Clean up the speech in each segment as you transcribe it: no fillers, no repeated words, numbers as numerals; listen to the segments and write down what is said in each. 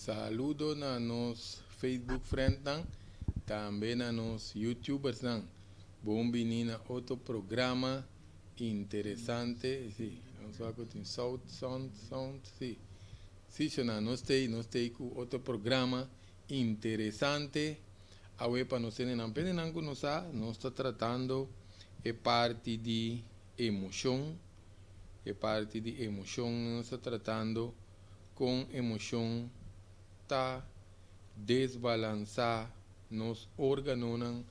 Saludo na nos Facebook friend nang, também na nos YouTubers nang. Bom menina outro programa interessante, sim. Nós vamos com sound, sim. Sim, nós tem com outro programa interessante. A para nós ter na pena nós está tratando é parte de emoção, nós está tratando com emoção tá desbalançar nos órgãos,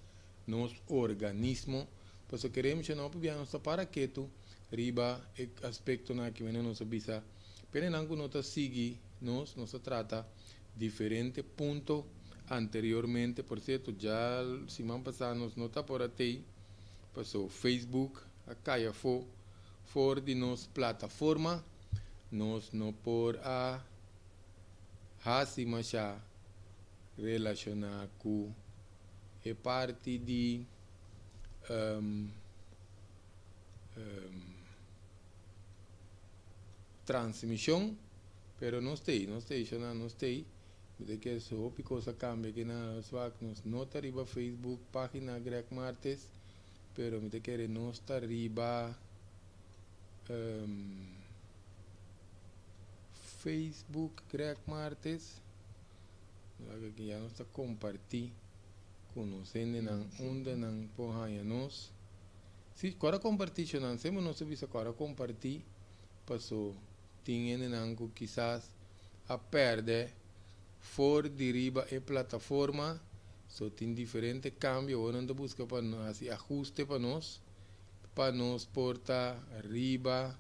nos organismo. Por isso queremos que não podemos para quieto, riba aspecto na que vem nossa bisa. Pero não nós sigue, nós trata diferente ponto anteriormente, por certo, já semana passada nós nota por aí, passou Facebook, a caia for de nos plataforma, nós não por a Hasimasha relacionar com a parte de transmissão, pero não sei, de que só coisa cambia que na sua nos nota riba Facebook página Greg Martes, pero me te quer não está riba Facebook Greg Martes, que já nós está compartilhando conhecendo não onde não porra nós. Se agora compartilhar não sempre nós visa agora compartilhar passou tinha não quizás a perder for de riba e plataforma só tem diferente cambio ou não busca para nós assim ajuste para nós portar riba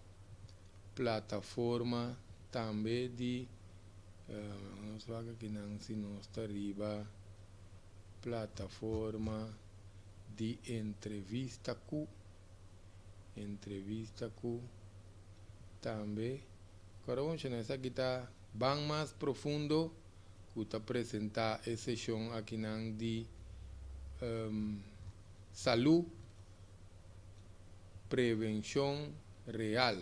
plataforma também de nós vaga que não se nós está riba plataforma de entrevista com também agora vamos nessa aqui tá bem mais profundo que está apresentar essa sessão aqui não de saúde prevenção real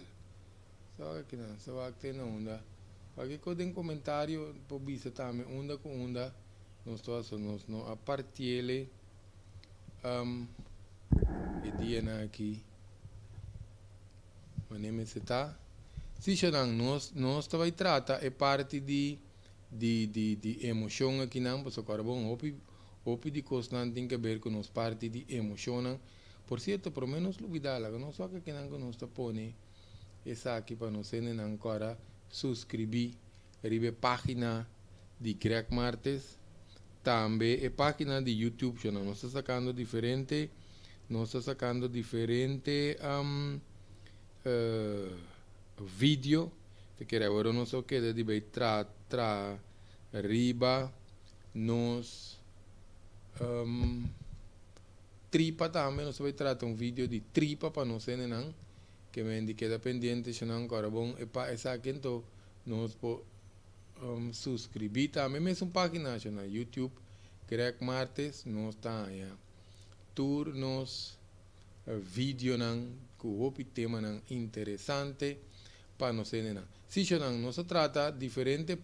só que não só que não onda aqui tem comentário por vista também onda com onda nós todos nós não a partir e dia na aqui maneira se tá se já nós vai tratar é parte de emoção aqui não pois agora bom opi de coisa não tem que ver com nós parte de emoção por certo por menos luvidar lá não só que não nós está pone essa aqui para nós ainda agora subscrever a página de Greg Martes também a página de YouTube já nós está sacando diferente vídeo que agora não só queda de bem riba nos tripa também nós vai tratar vídeo de tripa para nós não que me indica dependente se não agora bom é para essa aqui então nós po subscrever também mesmo página na YouTube Greg Martes nós está aí tour nos vídeo não com o tema não interessante para nós não se não nós trata diferente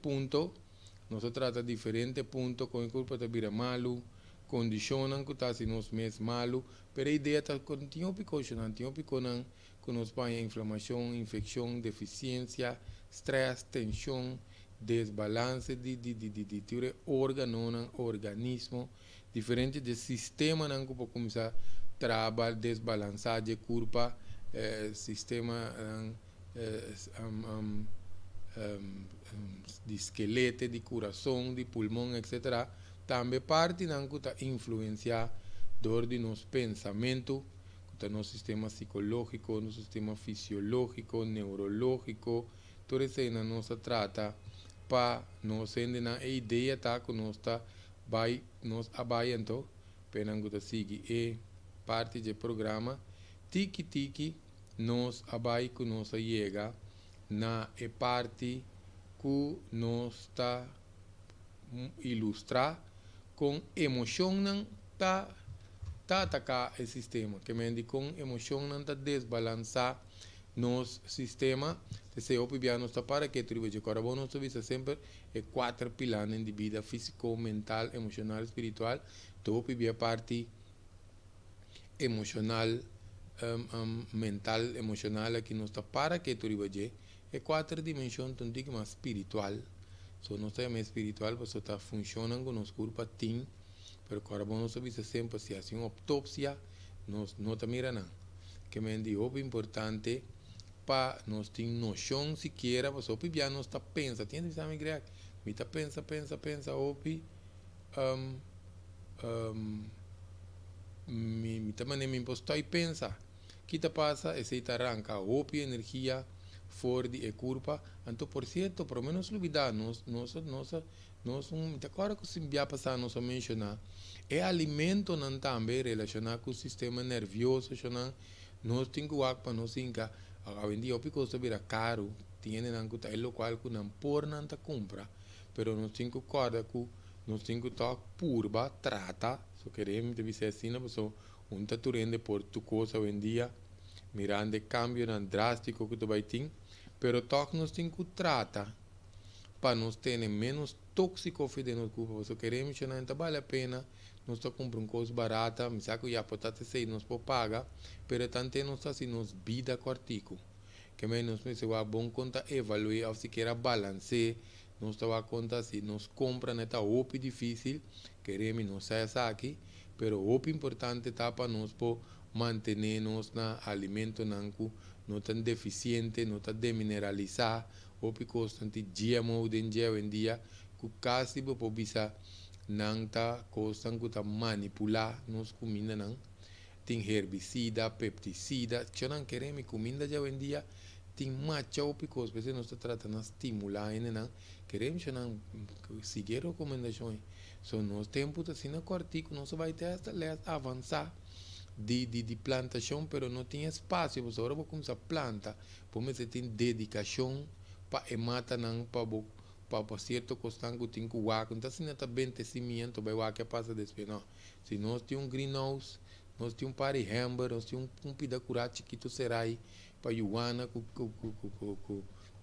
ponto com culpa de vira malo condicionam que está se nós mês malo pero a ideia está continua não que nos põe inflamação infecção deficiência stress tensão desbalance de órgão organismo diferente de sistema não que pode começar a trabalhar desbalançar de culpa sistema de esqueleto, de coração, de pulmão, etc. Também parte não que está influenciar dor de nosso pensamento, que nosso sistema psicológico, nosso sistema fisiológico, neurológico, tudo isso ainda não se trata para nós ainda a ideia tá que nós vai nós abaixo pena que sigue e parte do programa tiki nós abaixo que nós chega na parte que nós está ilustrar com emoção não tá atacar o sistema que me com emoção não tá desbalançar nos sistema se opi bia nos para que tribo de carbono nos visa sempre e quatro pilares de vida físico, mental, emocional, espiritual. To opi bia parte emocional, mental, emocional aqui nos para que tribo de e quatro dimensões tão digo mais espiritual. So não está mais espiritual, mas está funcionando nos corpo tim, pero carbono nos visa sempre se assim uma autópsia nos não está mirando. Que me diz o importante para nós ter noção sequer, mas o já não está pensa, tem que saber grego, me está pensa, opi, me está me impostou e pensa, que está passa, esse está arranca, opi energia, fora de curva, então por certo, pelo menos olvidar, nós agora que se vai passar, nós mencionar, é alimento não também relacionado com o sistema nervioso, nós temos que para nós inca hoy en día picoso vira caro tienen anguta es lo cual que não por não ta compra pero nós temos que corda que nós temos que ta purba trata so queremos de dizer assim não so um ta turende por tu coisa hoy en día mirando cambio não drástico que tu vai ter pero toc nós temos que trata para nós ter menos tóxico de nos cuerpo so queremos que não vale a pena nós está comprando coisa barata, me saco já potata sei nós pode pagar, pero tanto nós assim nos vida cortico, que menos me se vai bom conta evaluar ou se queira balance, nós está conta se nós compra neta opi difícil, queremos nós sair aqui, pero opi importante tá para nós po manter nós na alimento nanco, não tão deficiente, não tá demineralizar, opi constante GMO den dia em dia, que quase po bisa não está coisas que está manipular nos comida não tem herbicida, pesticida, que não queremos comida já hoje em dia tem macho porque vezes nós está tratando de estimular ainda não queremos não seguir recomendações só nós tempos assim na cortico nós vai ter esta avançar de plantação, pero não tem espaço, você agora vou começar a planta, porque você tem dedicação para matar não para certo costango tem que waco então se não está bem tecimento vai waco que passa depois não se nós temos greenhouse nós temos pare hamber nós temos pida curate chiquito serai para yuana com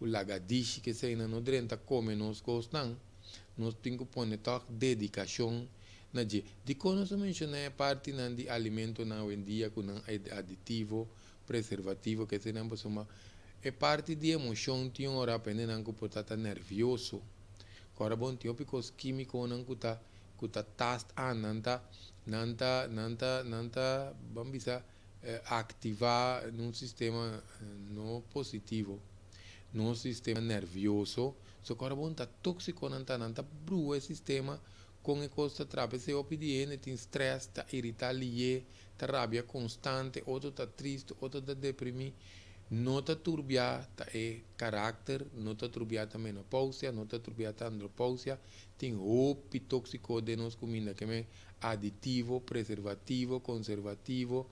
lagadishi que sei não drenta come nós costan nós temos que pôr dedicação na de quando nós mencionamos parte não de alimento na hoje em dia com aditivo preservativo que se não uma é parte de emoção tem hora pendendo que pode nervioso agora bom tem os químicos não que tá tast nanta vamos dizer ativar num sistema não positivo num sistema nervioso so agora bom tá tóxico nanta brua esse sistema com a coisa trava se obediente tem stress tá irritado tá rabia constante outro tá triste outro tá deprimido nota turbiata é caráter, nota turbiata menopausia, nota turbiata andropausia, tem roupa tóxico de nós comida que é aditivo, preservativo, conservativo,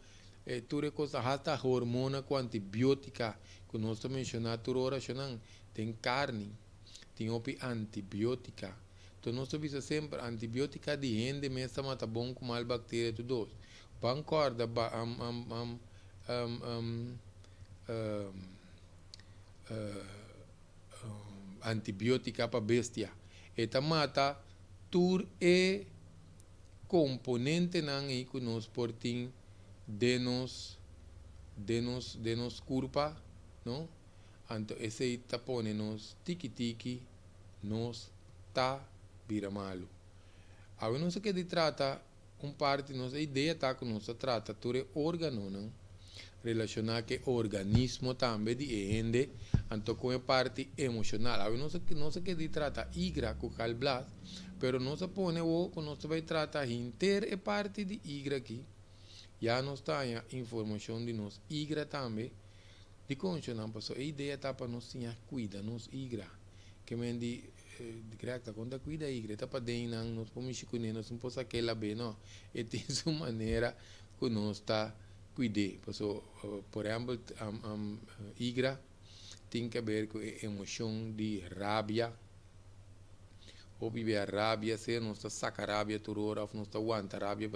tudo coisa hasta hormona com antibiótica, que nós mencionamos tudo hora tem carne, tem opi antibiótica, então nós visa sempre antibiótica de gente mesmo mata bom com mal bactéria tudo, bancorda antibiótica para bestia. Esta mata tur é componente não é que nós portem de nos curpa, não? Então esse está pone nos tiki nos tá vira malo. A não sei que de trata parte nossa ideia tá que nós trata tur é órgano, não? Relacionar que organismo também de ende então com a parte emocional a não sei que de trata igra com calblas pero não se põe o que nós vai tratar inteira a parte de igra aqui já não está a informação de nós igra também de concho não passou a ideia tá para nós tinha cuida nos igra que me de grata quando cuida igra tá para dentro nós pomos chiconé nós não possa aquela bem não e tem sua maneira que nós está cuidar, por exemplo, igra tem que ver com a emoção de rabia, ou viver a rabia, se não está saca rabia, tu hora, não está aguenta rabia,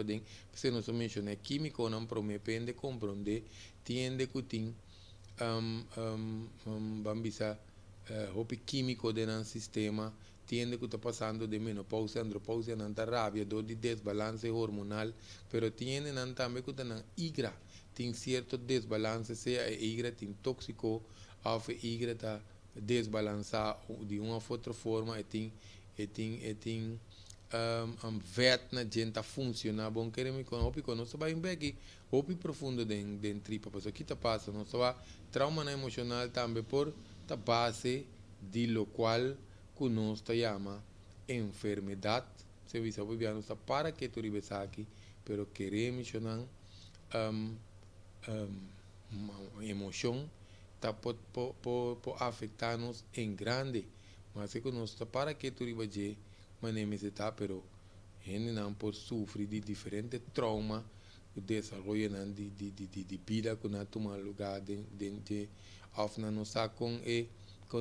se não se menciona químico, não promete compreender, tiende que tem bambisa hopi químico dentro sistema tiende que está pasando de menopausia, andropausia, nanta rabia, do de desbalance hormonal, pero tiene también que está igra, tem cierto desbalance, sea igra tem tóxico, ou igra está desbalançado de uma ou outra forma, tem vet na gente funciona bom queremos com hopi quando nós vai bem hopi profundo dentro tripa, porque aqui está passa, nós vai trauma emocional também por ta base de lo qual que nós chama enfermidade, se você vai ver para que tu ribes aqui, pero queremos não emoção tá pode afetar-nos em grande, mas é que nós para que tu ribes mas está, pero gente não por sofrer de diferentes traumas, o desenvolvimento de vida que não toma lugar de of na nossa com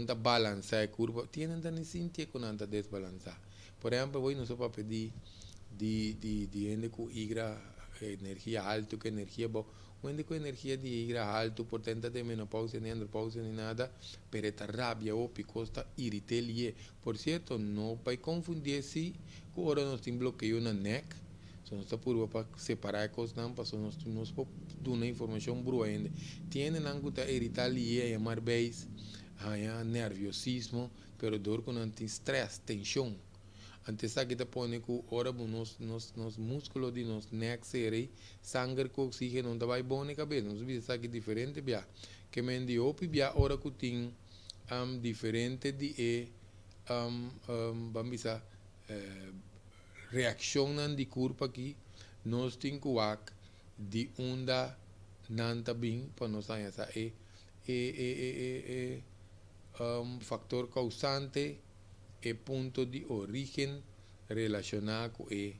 a balança a curva, tienen que sentir que não está desbalançar. Por exemplo, hoje nós vamos pedir de gente com energia alta, que energia boa, gente com energia de igra alta, por tenta de menopausia, nem andropausia, nem nada, pero esta rabia ou picosta irrita-lhe. Por certo, não vai confundir-se que agora nós temos bloqueio na neck, so nós estamos para separar as coisas, não, para nós dar uma informação boa ainda. Tiene algo que irrita-lhe, chamar base, nerviosismo, pero dor com estresse, tensão. Antes aqui te põe que ora nos músculos de nos neck serei sangue com oxigênio não vai bom na cabeça, nós vimos aqui diferente bia que me dio opi bia ora que tem diferente de vamos dizer reação de corpo aqui nós tem que de onda nanta bem para nós essa factor causante e ponto de origem relacionado com ele.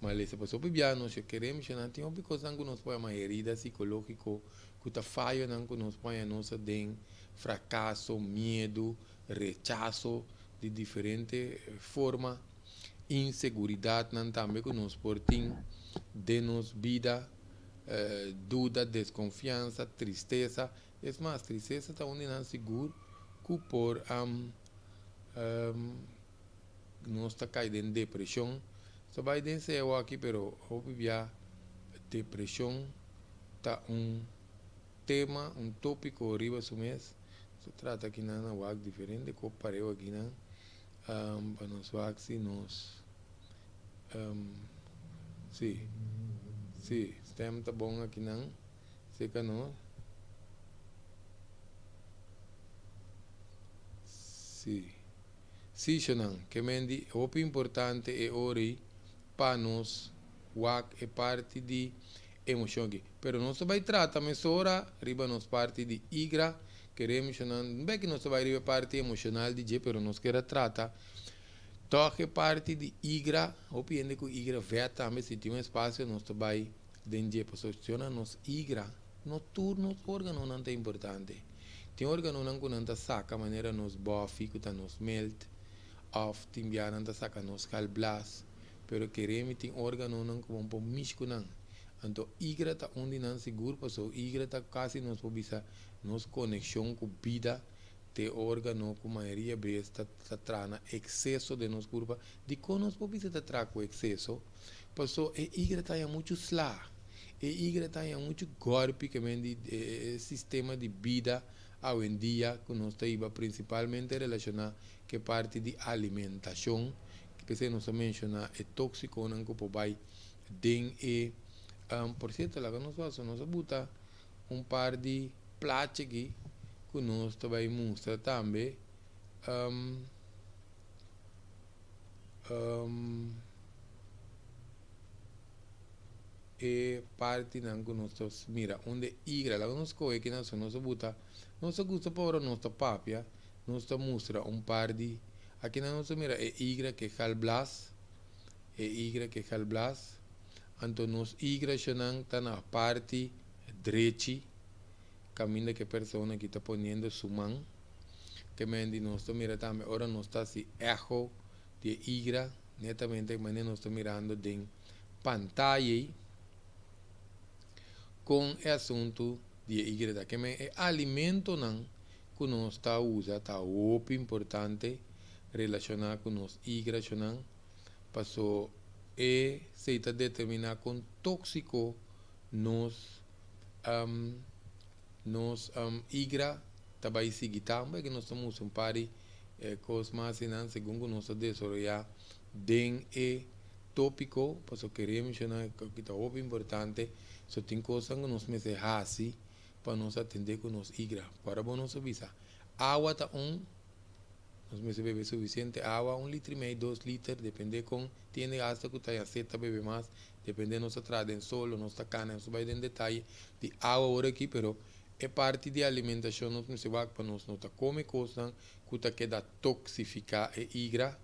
Mas se passou por piano, se queremos, não tem uma coisa que nos põe uma herida psicológica, que está falha, que nos põe a nossa den fracasso, medo, rechazo de diferente forma, inseguridade, também que nos portem de nos vida, dúvida, desconfiança, tristeza. É mais, tristeza está onde não seguro que por nós está caindo em depressão. Só vai descer aqui, pero obviamente depressão está tema, tópico arriba do mês. Se trata aqui na WAC diferente, que pareu aqui na para nós WAC se nós sim, sistema tá bom aqui não, seca não. Sim, Shonan, que mendi, o importante é ori para nós, é parte de emoção aqui. Pero não se vai tratar, mas ora, riba nos parte de igra, queremos, Shonan, não é que não se vai riba parte emocional de G, pero nós queremos tratar. Toque parte de igra, o piende que igra vê também, se tem um espaço, nós vai dentro para solucionar nos igra, noturnos, órgano não é importante. Tem órgano não que não saca, maneira nos bofi, que está nos melt, of timbia não saca nos calblas, pero queremos tem órgano não que vamos misco não. Então igra está onde não seguro, passou igra está quase nos pobisa nos conexão com vida, te órgano com maioria vezes está trana excesso de nos curva, de como nos pobisa está tra com excesso, passou igra está muito slá, igra está muito golpe que vem sistema de vida hoje em dia, que nós estamos principalmente relacionado com a parte de alimentação, que se nós mencionar é tóxico, não que vai den por certo, lá que nós fazemos, nós bota par de platos aqui, que nós também mostra também, e parte não que nós mira, onde igra, lá que nós coe que nós bota nós gusta para nossa papia, nós mostra par de aqui nós mira é igra que calblas, então nós igra chanang tá na parte direita, caminho que a pessoa que está ponendo sua mão, que mendi nós mira também, ora nós está se eco de igra, netamente mas nós está mirando de pantalla com o assunto de igra que me alimento nan que nós está usa tá muito importante relacionado com nós igra chonan passou se está determinar com tóxico um, nos igra também seguir também que nós estamos pari coisas mais segundo nós desenvolver den tópico passo queremos mencionar que está muito importante só tem coisas que nós me assim para nós atender com nós igra para bom nós avisa água tá nós me beber suficiente água 1,5 litro 2 litros depende com tem hasta que tá aceita beber mais depende de nossa trada em solo nossa cana isso vai em detalhe de água agora aqui pero é parte de alimentação nós me se vai para nós não tá come coisa que tá queda toxificar e igra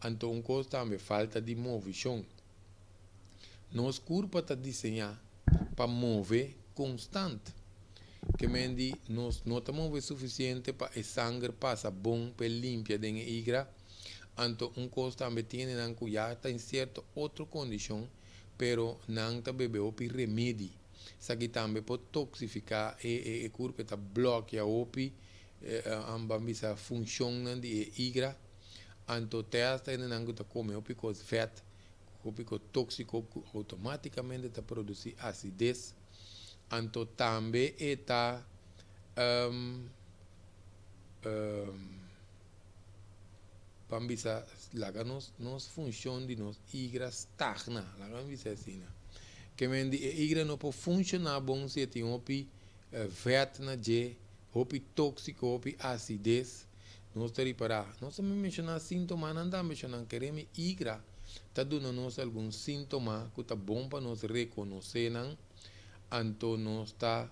então um coisa também falta de movição nosso corpo está desenhado para mover constante que mendi nós não estamos o suficiente para o sangue passa bom para limpar de igra então um coisa também tem não que já está em certa outra condição pero não está bebendo o remédio isso aqui também pode toxificar e corpo está bloqueia o a função de igra então testa não está come o pico fat o pico tóxico automaticamente está produzir acidez então também está pambisa laga nos função de nos igra stagna laga bisa assim que mendi igra não pode funcionar bom se tem opi vet na je opi tóxico opi acidez nós está reparar nós também mencionar sintoma não dá mencionar queremos igra está dando nos algum sintoma que está bom para nós reconhecer não então nós está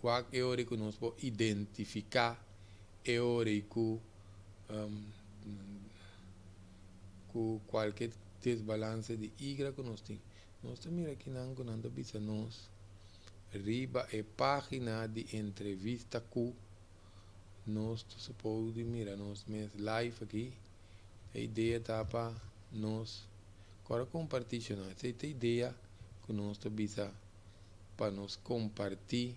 qual é hora que nós podemos identificar é hora que qualquer desbalance de igra que nós temos nós também aqui não bisa nós riba é página de entrevista que nós pode mirar nós mesmo live aqui a ideia está para nós agora compartilhar essa ideia que nós bisa para nós compartilhar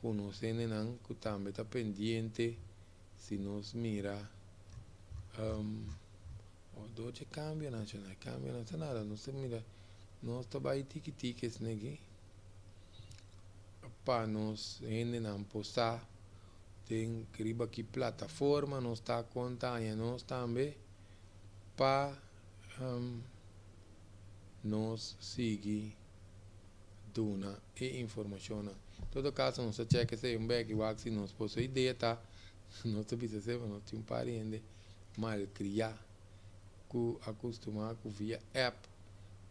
com nós que também está pendente se nós mira doce cambia nacional nada nós mira nós trabalha tique aqui para nós não postar tem criba aqui plataforma nós está contando nós também para nós seguir duna e informação todo caso nós checa se back wax se nós possui ideia tá nós precisa ser nós tem parente mal criar que acostumar com via app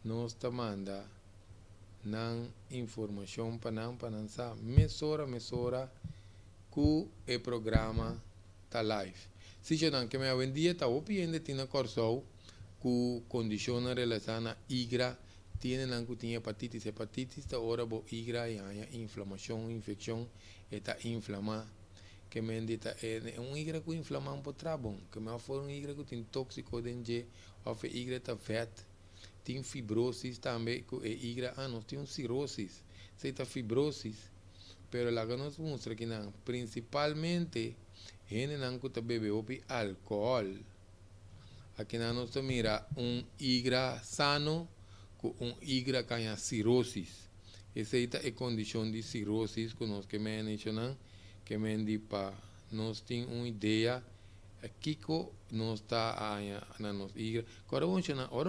nós tá manda nan informação para não sa mesora que o programa tá live se já não que me vendia tá o piende tina corso que condiciona relaciona igra tiene nan que tinha hepatitis tá ora bo igra e há inflamação infecção eta inflamar que me indita é igra que inflama um pouco bom que me for igra que tem tóxico dentro ou igra tá vet tem fibrose também que é igra nós temos cirrose se tá fibrose pero lá que nos mostra que não principalmente gente não que tá bebe álcool aqui não nós mira igra sano com igra que tem cirrose essa é a condição de cirrose que nós que mencionamos que mendi para nós tem uma ideia aqui que nós está na nossa igra agora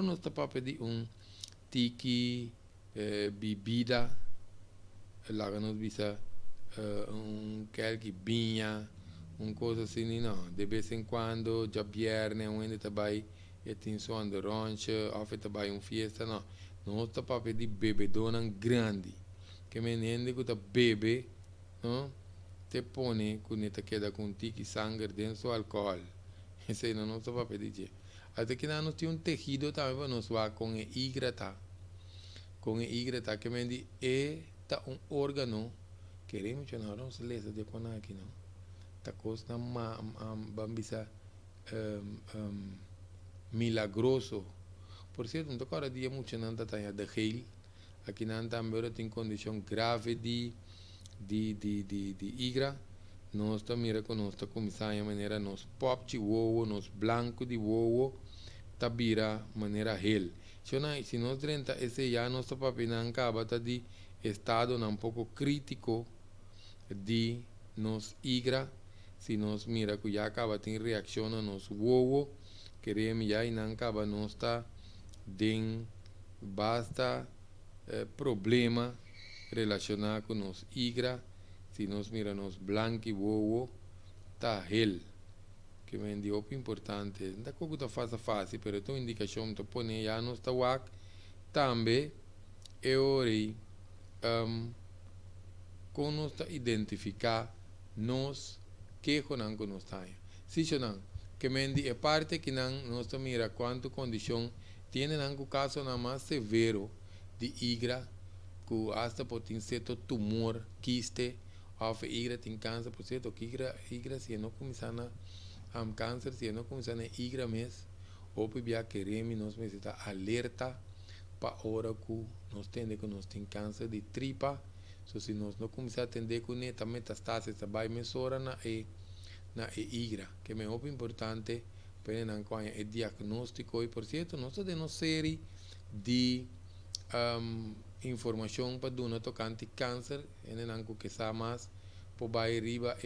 nós está para pedir tiki bebida lá que nós bisa qualquer vinha coisa assim não de vez em quando já viernes onde trabalha e tem som de rancho ou trabalha fiesta não nós está para pedir bebedona grande que me entende que tá bebe não te põe quando te queda com tiki sangue dentro do álcool isso aí não está para pedir até que nós temos tecido também para nós vai com a igrata que me diz é órgano queremos que nós não se lesa de quando aqui não tá coisa bambisa milagroso por certo não toca dia muito não tá de gel aqui não também tem condição grave de igra. Nós também que nós começamos a maneira nos pop de ovo, nos branco de ovo, tabira maneira hel. Se nós renta esse já nosso papel acaba de estado um pouco crítico de nos igra, se nós mira que já acaba tem reação a nos ovo, queremos já e não acaba nós está den basta problema relacionado com nos igra, se nós mira nos branco e ovo, tá hel. Que me indi op importante. Não é que faz fácil, mas tem indicação que põe já no está também eu com nós identificar nós que não nós está. Se não, que me indi é parte que não nós mira quanto condição tiene um caso na mais severo de igra que hasta pode ter certo tumor, quiste, ou igra tem câncer, por certo, que igra se não começar câncer, se não começar a igra mesmo, ou para queremos nós necessita alerta para a hora que nós temos câncer de tripa, se nós não começar a atender com neta metastásis, vai mesora na igra, que é muito importante para não o diagnóstico e por certo nós temos uma série de informação para dar tocante câncer, e não que sabe mais, para vai arriba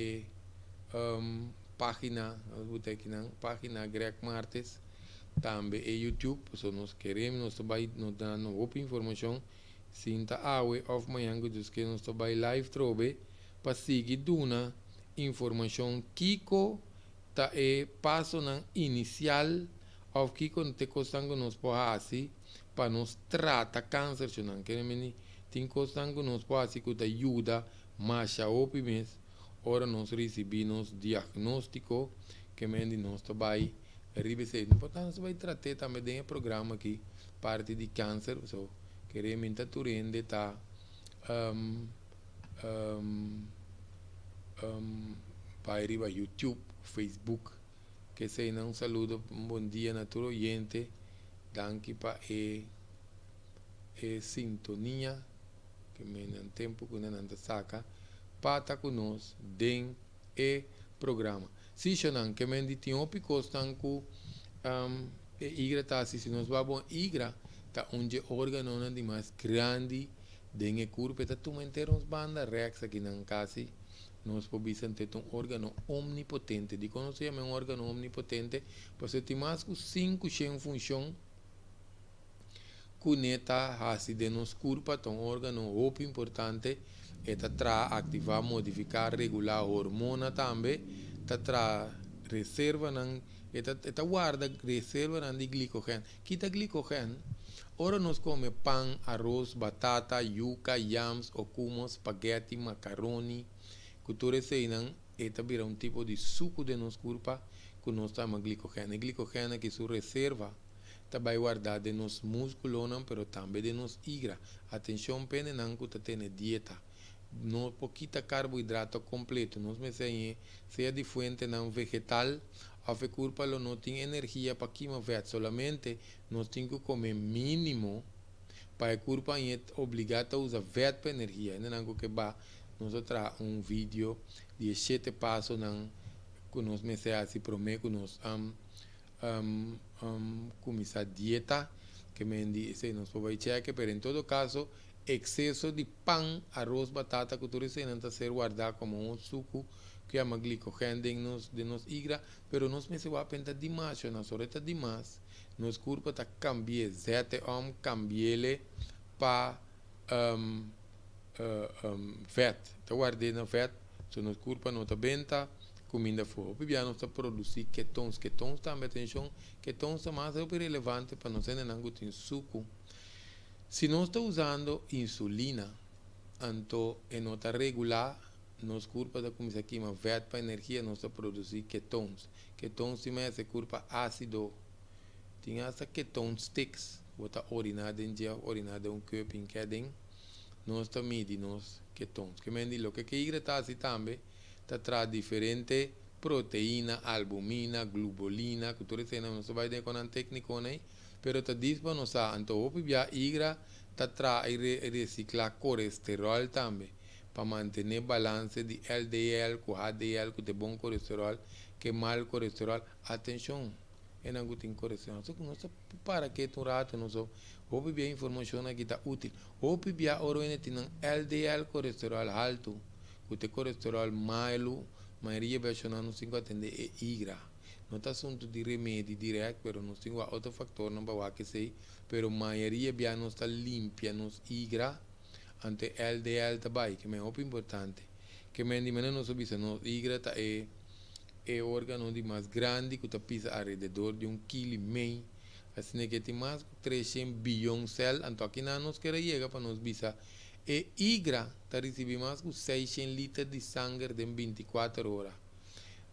página Greg Martes, também é YouTube, se nós queremos, nós vai nos dando outra informação, sinta awe of manhã que nós vai live trobe, para seguir duna informação Kiko tá passo inicial, of Kiko não te costando nos assim, para nos tratar câncer, se não queremos, tem costando nos assim que te ajuda, mas a opimês, ora nós recebemos diagnóstico que mende nós vai receber. Portanto, nós vai tratar também de um programa aqui, parte de câncer, so queremos estar turende tá vai arriba YouTube, Facebook, que se não saludo, bom dia na todo oyente, danke para sintonia, que me não tempo que não saca, para conosco dentro do programa. Se não, que me tem um pico estanco, igra tá se nós vamos igra, tá onde órgão de mais grande, dentro do corpo, tá tu manter uns banda rex aqui na casa, nós podemos ter um órgão omnipotente. De quando se chama um órgão omnipotente, você tem mais que 5 funções conecta assim de nos corpo, um órgão muito importante. Eta tra ativar, modificar, regular hormona também, tra reserva eta guarda reserva de glicogênio. Quita glicogênio, ora nós come pão, arroz, batata, yuca, yams, okumo, spaghetti, macaroni, cultura seinan, eta vira tipo de suco de nos corpo que nós chama glicogênio. Glicogênio que su reserva vai guardar de nos músculos, pero também de nos igra. Atenção, pene não que tem dieta. No pouquita carboidrato completo, nós me seja de fonte não vegetal, a culpa não tem energia para que vet, solamente nós temos que comer mínimo para a culpa é obrigado a usar vet para energia, não que ba nós tra vídeo de 7 passos não que nós me seja assim prometo nós começar a dieta que me diz nós podemos checar, pero em todo caso excesso de pão, arroz, batata, que tudo isso não ser guardado como um suco que é glicogênio de nos igra, pero nós me se vai pensar demais, nós oreta demais, nos corpo tá cambiar zete cambiele para vet, tá guardando vet, so nos corpo não tá benta comida fora, porque nós tá produzir ketones também atenção, ketones é mais relevante para nós não ter suco. Se nós estamos usando insulina, então em nota regular, nos corpo da comida aqui, mas verde para energia, nós estamos produzir ketones. Ketones se mais é corpo ácido. Tem essa ketone sticks, bota orinada em dia, orinada um corpo em quedem, nós estamos medindo nos ketones. Que me diz, o que igra assim também, está traz diferente proteína, albumina, globulina, que tudo isso não vai ter com a técnica, né? Pero está disponível, então, o pibia igra tá trai reciclar colesterol também, para manter balance de LDL com HDL, com de bom colesterol, que mal colesterol. Atenção, é não tem colesterol. Só que nós para que tu rato nós houve bem informação aqui tá útil. Houve bem a oroene tem LDL colesterol alto, com de colesterol malo, maioria versão não se atende é igra. Não está assunto de remédio direto, pero nós temos outro fator não vai que sei, pero maioria bem não está limpia, nos igra ante LDL também, que é muito importante. Que me dimana nós obisa, nós igra tá é órgão de mais grande que está pisa alrededor de 1,5 kg. Assim que tem mais de 300 bilhões de células, então aqui não nos quer chegar para nós bisa. E igra está recebendo mais de 600 litros de sangue em 24 horas.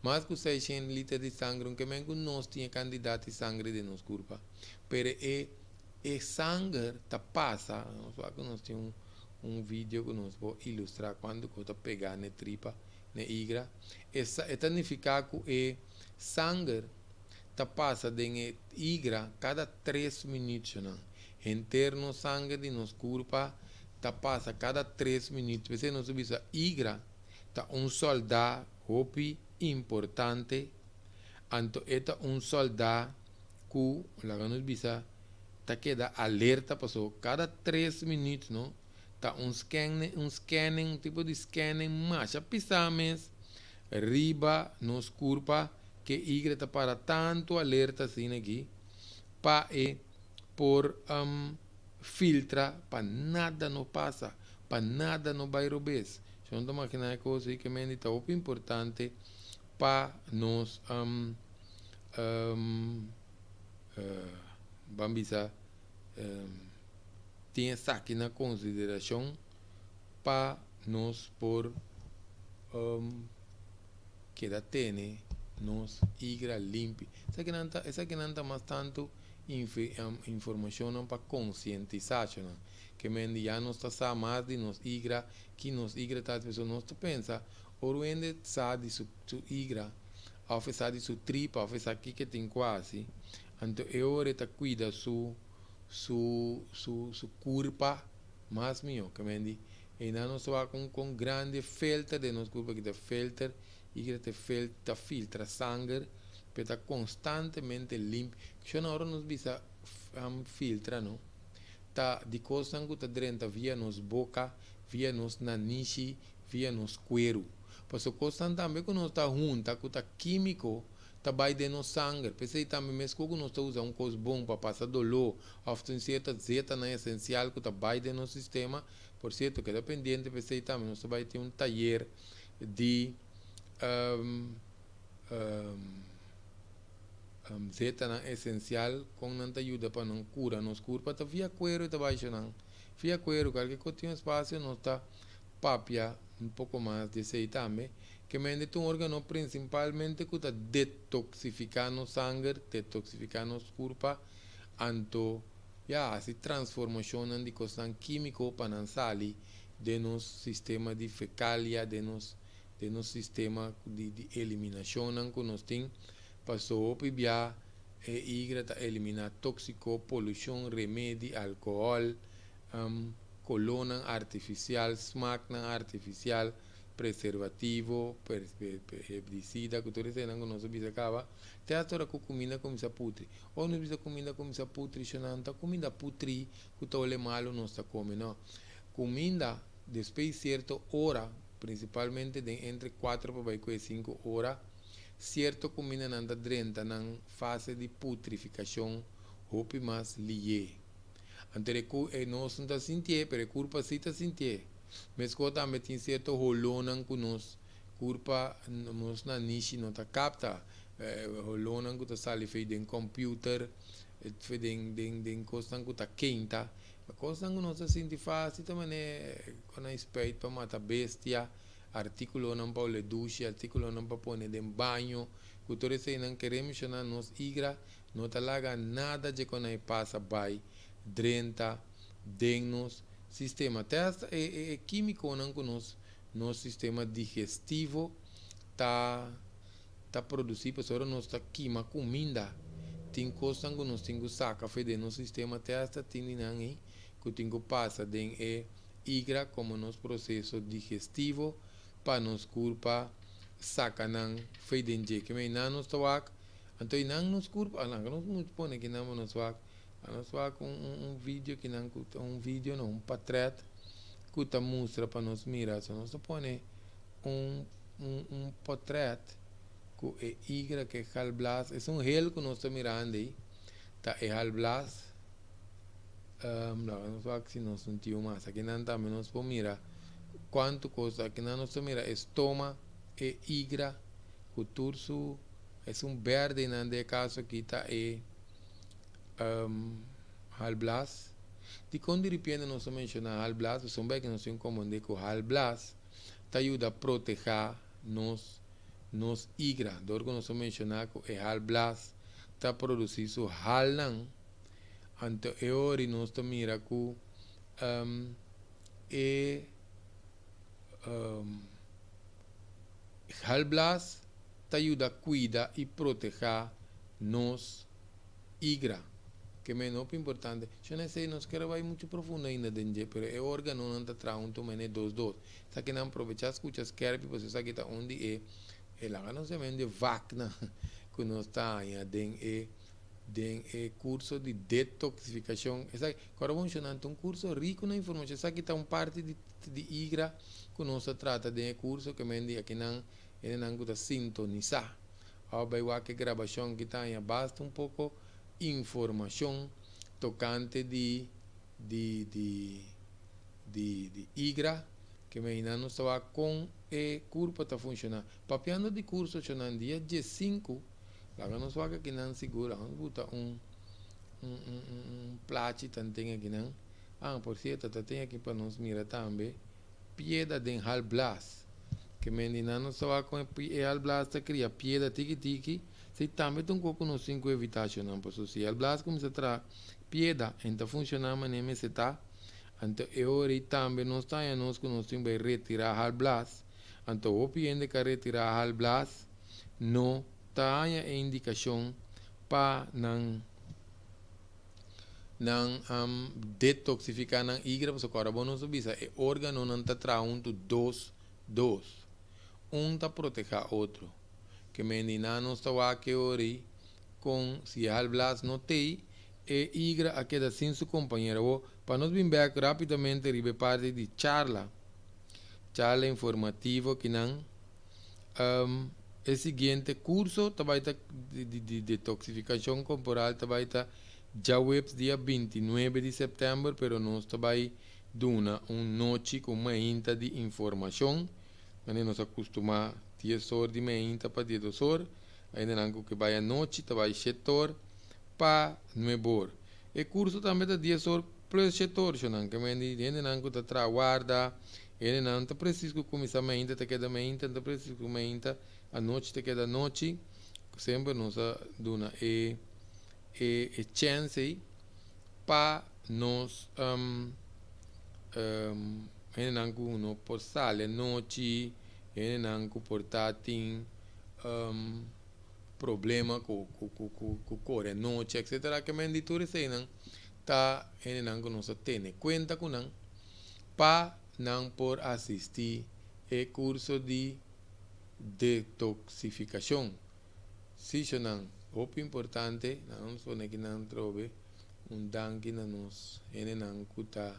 Mais de 600 litros de sangue, que mesmo nós tínhamos candidato de sangue de nosso corpo. Mas o sangue tá passa, nós temos vídeo que nós vamos ilustrar quando está pegando na tripa, na igra. Essa significa que o sangue tá passa de igra cada 3 minutos. Interno sangue de nosso corpo tá passa cada 3 minutos. Se nós subimos a igra, tá soldado, hopi, importante, anto eta soldado que la nos visa ta queda alerta passou cada 3 minutos, não? Tá scanning, tipo de scanning, mas a pisames riba nos curva que igra tá para tanto alerta assim aqui para por filtra para nada não passa, para nada não vai robes. Então, a máquina é coisa que me está muito importante para nós vamos ter essa aqui na consideração para nós por que da tene nos igra limpe. Essa que não está mais tanto informação para conscientização. Que me já não está mais de nos igra, que nos igra tá as pessoas não pensa, ou ainda sabe de su igra, ou sabe de su tripa, ou sabe aqui que tem quase. Então eu ahorita cuida su curva mais meu, que me diz, e não só com grande filtro de nos curva que te filtra, igra te filtra sangue, para estar constantemente limpo. Que na hora nos visa filtra, não? Tá de coisa que está dentro via nos boca, via nos nariz, via nos cuero. Porque coisa também que nós está junta, que está químico, tá vai de nos sangue. Pensei também mesmo que nós está usando um coisa bom para passar dolor, tem certa zeta na essencial que está vai de no sistema. Por certo, que dependente, pensei também nós vai ter taller de zeta na essencial com não ajuda para não cura nos curva tá via cuero tá baixo não via cuero qualquer que tem espaço não tá papia pouco mais de sei também que mende um órgão principalmente que tá detoxificando sangue detoxificando os curva anto se transformação de coisas químico para não sair de nosso sistema de fecalia de nosso sistema de eliminação que nós temos passou para via igra ta eliminar tóxico, poluição, remédio, álcool, colona artificial, smack artificial, preservativo, herbicida, que todos eles não nos acaba. Tem a história que comida começa a putri. Ou não precisa comida começa a putri, não comida putri, que está olhando malo não está comendo, não. Comida depois de certa hora, principalmente de entre 4 para 5 horas, certo comida nanda drenta na fase de putrificação hopi mais lié. Antere nós não está sentindo, pero curpa sim está sentindo. Mas quando também tem certo rolonan que nós curpa nós na niche não está capta, rolonan que está sali feito em computer, feito em coisa que está quente, a coisa que nós sente fácil também é quando é respeito para matar bestia. Artículo não para o duche, artículo não para pôr em banho, que todos eles não queremos na nos igra, não tá laga nada de quando passa vai, drenta, dennos, sistema, até é químico não que nosso sistema digestivo tá produzindo, pessoal nós tá queima comida, tem coisa que nós temos saca fede no sistema até esta tem que tenho passa den igra como nos processo digestivo para nos culpa sacanan feidenje que me nanos tawak então nos culpa não nos põe que não nos wak nos wak vídeo que não vídeo não patret que tá mostra para nos mirar só nos põe portrait que é igra que é halblas é hel que nós estamos mirando aí tá é halblas não só que se nós não tínhamos mais aqui não também nós podemos mirar quanto coisa aqui não nós mira estoma é igra o turso é verde não de caso aqui tá é halblas de quando de repente nós mencionamos halblas são bem que nós incomodamos com halblas tá ajuda a proteger nos igra dor que nós mencionamos que é halblas tá produzir su halnan então é hora nós mira que halblas te ajuda a cuidar e proteger nos igra que é muito importante eu não sei nós queremos ir muito profundo ainda dentro pero é órgano não está trazendo também dos está que não aproveitar escuchas quer porque você sabe que onde é lá não se vende vacna que nós está aí den curso de detoxificação essa agora funcionando curso rico na informação essa que está parte de igra que nós trata de curso que mende aqui não está sintonizar ao vai que gravação que está aí basta pouco informação tocante de igra que me não estava com e curva está funcionando papiando de curso funcionando dia 5 lá não só que não segura vamos botar plate também aqui não por certo tem aqui para nós mirar também pieda de halblas que me não só com halblas está cria pieda tiki se também tem pouco nos 5 evitação não posso se halblas como se tra pieda então funciona maneira se tá então hora também nós está nós que nós temos que retirar halblas então o piende que retirar halblas não tá a indicação para não detoxificar na igra porque agora vamos subir é órgano não está trazendo dois está proteger outro que menina não está aqui ori com se halblas não tem e igra a queda sem seu companheiro para nós vir back rapidamente ribe parte de charla informativo que não o seguinte curso de detoxificação corporal vai estar já webs dia 29 de setembro pero nós vai dar noite com uma inta de informação nós acostumamos 10 horas de meia para 10 horas ainda não que vai a noite vai 7 horas para 9 horas e curso também está 10 horas plus 7 horas não que ainda não está trabalhando ainda não está preciso começar a meia está queda meia está preciso meia a noite te queda noite sempre nos dá chance para nós ainda não postar a noite ainda não portátil problema com cor noite etc que me tudo isso não tá ainda não nos tem conta com não para não por assistir o curso de detoxificação se não o importante não só que não trove danque na nos não está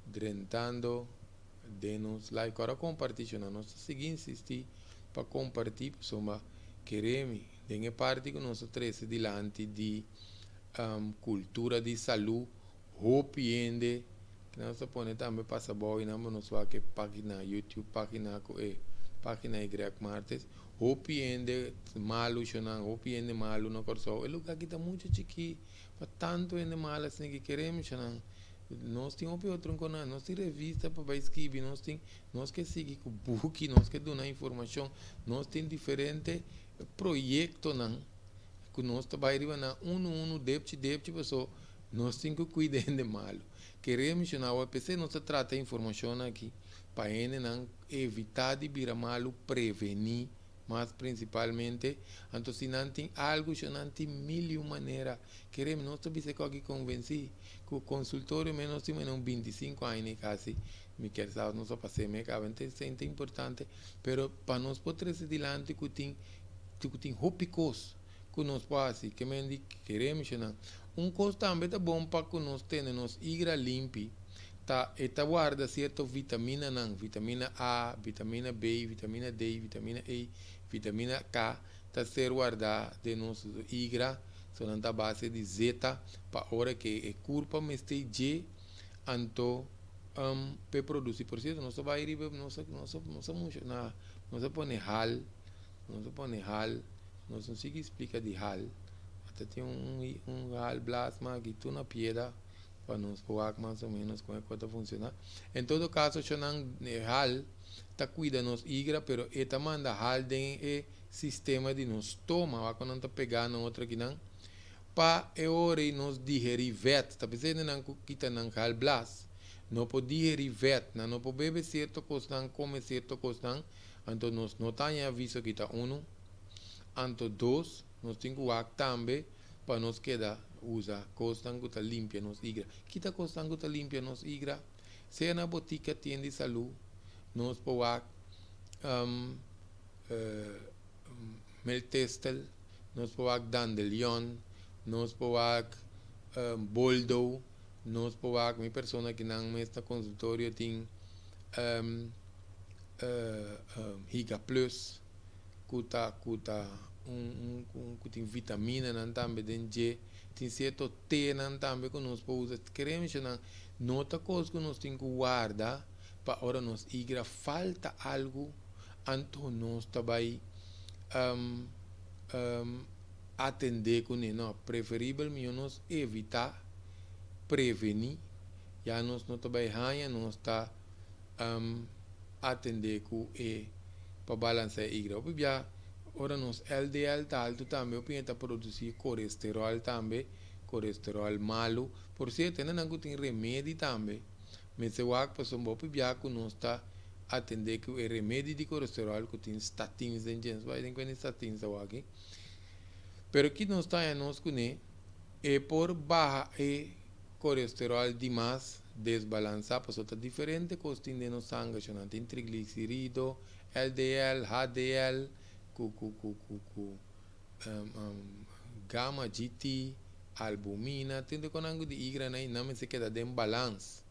drenando de nos like agora compartilhar nós seguir insistir para compartilhar soma queremos tem parte que nós traz dilante de cultura de saúde hopiende que nós põe também passa boa e não nos vai que página YouTube página Y Martes hopiende malo hopiende malo no corso o lugar que está muito chiqui para tanto ende malo assim que queremos nós temos outro canal nós temos revista para escrever nós que seguir com book nós que dar informação nós temos diferentes projetos que nós trabalhamos na depte pessoa nós temos que cuidar de malo queremos na UPC nós trata informação aqui para evitar de virar malo prevenir mas principalmente, então se não tem algo, se não tem mil maneiras, queremos, nós também se aqui convencer, que o consultório menos tem 25 anos quase, me quer saber, não só passei, me acaba, então isso é importante, mas para nós poder ser adiante, que tem hopicos, que nós passa, que me queremos, coisa também é bom para que nós tenhamos igra limpa, tá guarda certo vitamina não, vitamina A, vitamina B, vitamina D, vitamina E, vitamina K, tá ser guardada de nosso igra, são na base de zeta, para hora que o corpo me esteja G, anto para produzir, por certo, nós vai ir, nós põe hal, nós põe hal, nós não sei explica de hal, até tem hal plasma que tu na piedra, para nos poder mais ou menos como é que está funcionando. Em todo caso, se não hal, está cuida nos igra, pero esta manda hal de sistema de nos toma, quando não está pegando outra que não, para hora nos digerir vet, está pensando não kita não hal blas, não pode digerir vet, não pode beber certo coisa, não comer certo coisa, então nós não tem aviso que está então dois, nós temos que também para nos quedar usa coisa que está limpa nos igra. Kita coisa que está limpa nos igra. Se na botica tiende saúde, nós podemos meltestel, nós podemos dandelion, nós podemos boldo, nós podemos, minha pessoa que não está consultório tem Higa Plus, que tem vitamina não também tem tem certo T não também que nós podemos queremos não outra coisa que nós temos que guardar para hora nós igra falta algo então nós também atender com ele não preferível nós evitar prevenir já nós não também ganha nós está atender com e para balancear igra ora nos LDL tá alto também, o pinta produzir colesterol também, colesterol malo, por certo, não tem remédio também, mas se o pessoa não pode que nós está atender que o remédio de colesterol que tem statins em gente, vai ter que statins aqui, pero que nós está nós com é por baixo e colesterol demais desbalançar, pessoa está diferente, costin de no sangue, tem triglicerido, LDL, HDL gamma GT, albumina, tendo com algo de igra não se queda de balance.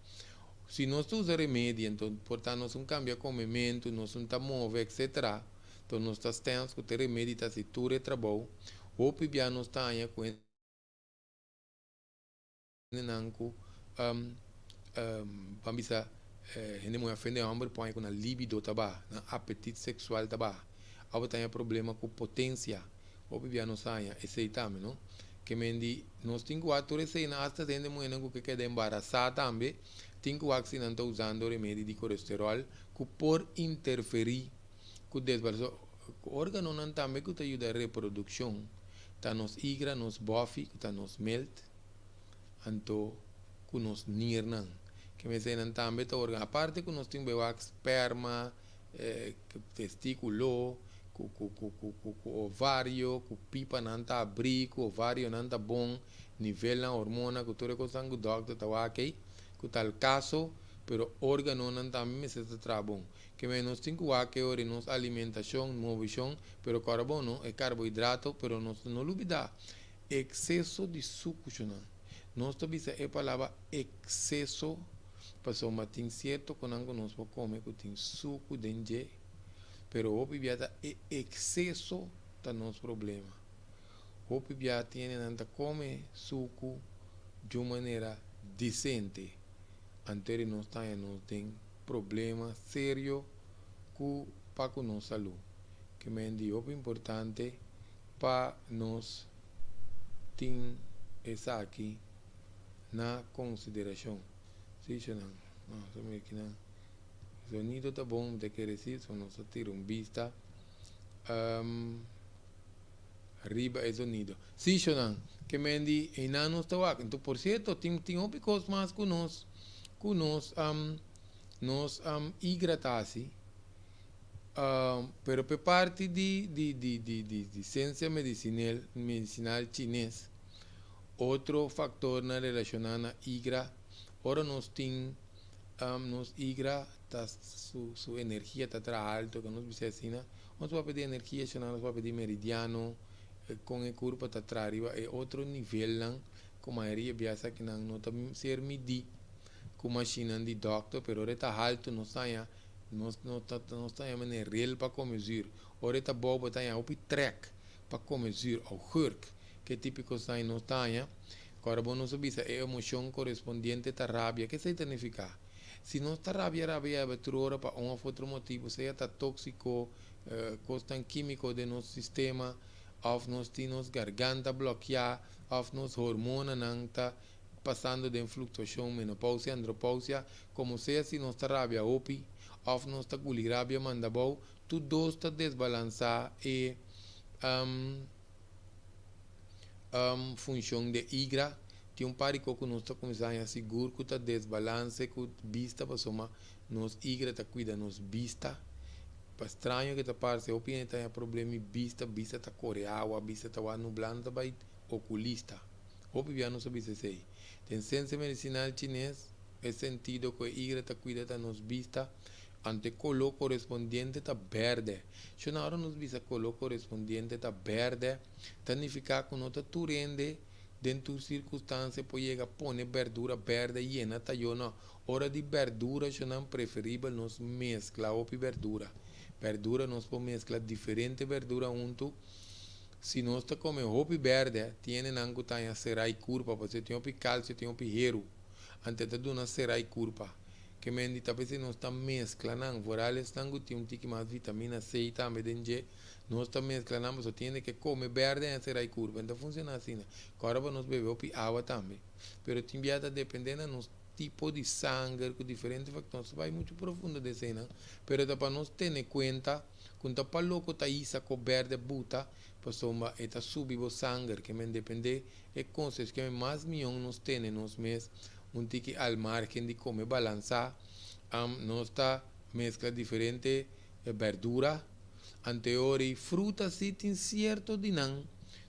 Se nós usamos remédio, então, portanto, nós não cambia comimento, nós não move, etc. Então, nós temos que ter remédio, está se tudo é trabalho, ou pibia nós temos com vamos dizer, gente muito ofende o homem, põe com a libido, tá apetite sexual, tá ou tem problema com potência, ou bebia não saia, esse também, não? Que mendi, nós temos que aturar isso na hasta tendo mulher que quer embaraçar também, tem que se não está usando remédio de colesterol, que por interferir com o desbalanço, o órgano não também que ajuda a reprodução, tá nos igra, nos bofe, tá nos melt, então, que nos nirnan, que me dizem também tá órgano, a parte que nós temos esperma, testículo, com ovário, com pipa não está abrir, com ovário não está bom, nível na hormona, que toda coisa que o doctor está aqui, que tal caso, pero órgano não está me se está bom. Que menos cinco que hora nos alimentação, movição, pero carbono é carboidrato, pero não olvida excesso de suco, nós também é a palavra excesso, passou uma tem certo quando nós vamos comer que tem suco dentro. Pero o pibiata é excesso da nosso problema. O pibiata tem nanta come suco de uma maneira decente. Antes nós tem problema sério para a nossa saúde. Que me é importante para nós ter essa aqui na consideração. Sim, não, não, aqui não. O sonido está bom, de que decir, só nós tiram vista. Arriba é sonido. Sim, Shonan, que me di, e não nos está aqui. Então, por certo, tem coisas mais que nós hidratase, Pero por parte de ciência medicinal chinês, outro factor na relacionado a igra, ora nós tem nos igra tá su energia tá tra alto, que nós bisa assim, nós vamos pedir energia, nós vamos pedir meridiano, com a curva tá tra arriba, é outro nível lá, como a maioria biasa que não tá ser medir com machine de doctor, pero ora tá alto, não saia não está em real para começar. Ora está bobo, está em op track para começar ao hurk, que típico está em não está em. Agora bom não sabia é emoção correspondente à rabia, que significa? Se não está rabia é betrora para um ou outro motivo, seja está tóxico, custa químico de nosso sistema, ou nós temos garganta bloqueada, ou nos hormonas não está passando de flutuação, menopausia, andropausia, como seja se não está rabia opi, of nossa gulirabia mandabou, tudo está desbalançado e função de igra, tem parico que nós está começando a segurar que está desbalance, que vista para soma, nos igra está cuida nos vista, para estranho que está parece, o pine tem problema vista está coreawa, vista está nublando, está vai oculista, o pia não sabe se sei. Tem ciência medicinal chinês, é sentido que a igra está cuida está nos vista, ante color correspondiente está verde. Se na hora nos visa color correspondiente está verde, significa que não está turende dentro de circunstâncias pode chegar a pôr verdura verde e na tayona. Hora de verdura, se não preferível nos mescla ou verdura. Verdura nós podemos mesclar diferente verdura junto. Se nós está comendo hopi verde, tiene nango tanya serai curpa, porque tem hopi calcio, tem hopi hero. Ante está dando serai curpa. Que mendi talvez não está mesclando, vorales tango tem tique mais vitamina C também dentro, não está mesclando, mas só tem que comer verde e ser aí curva, então funciona assim, agora para nós beber água também, pero tem viada dependendo do tipo de sangue, com diferentes factores, vai muito profundo de cena, pero para nós ter em conta, quando para louco está isso com verde buta, passoma está subir o sangue, que me depende, é coisas que mais milhão nós temos nos meses, tique al margen de comer balançar, nós está mescla diferente verdura, anteriori fruta se tem certo dinam,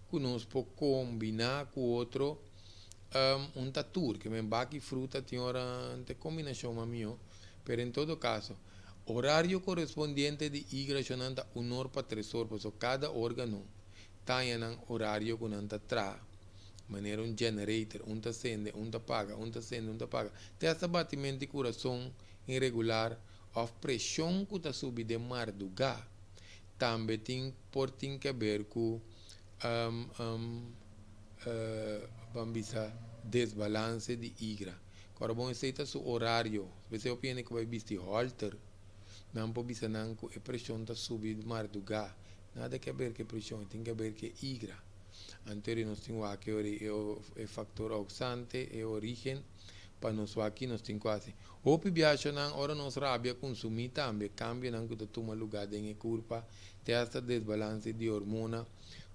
que nós podemos combinar com outro, tatur, que me baqui fruta tem hora de combinação mamio, pero em todo caso, horário correspondiente de igreja nanta hora para 3 horas, cada órgano tem horário que nanta traz. Maneira generator, acende, apaga, acende, apaga. Tem esse batimento de coração irregular, a pressão que está subindo de madrugada, também tem que ver com desbalance de igra. Agora, bom, aceita o horário. Você opina que vai vestir halter, não pode ver que a pressão está subindo de madrugada. Nada que ver com a pressão, tem que ver com a igra. Anterior nós temos aqui o fator oxante, é origem, para nós aqui nós temos quase. O viaja na hora nós rabia consumir também, cambia não que toma lugar em curva, tem essa desbalance de hormona,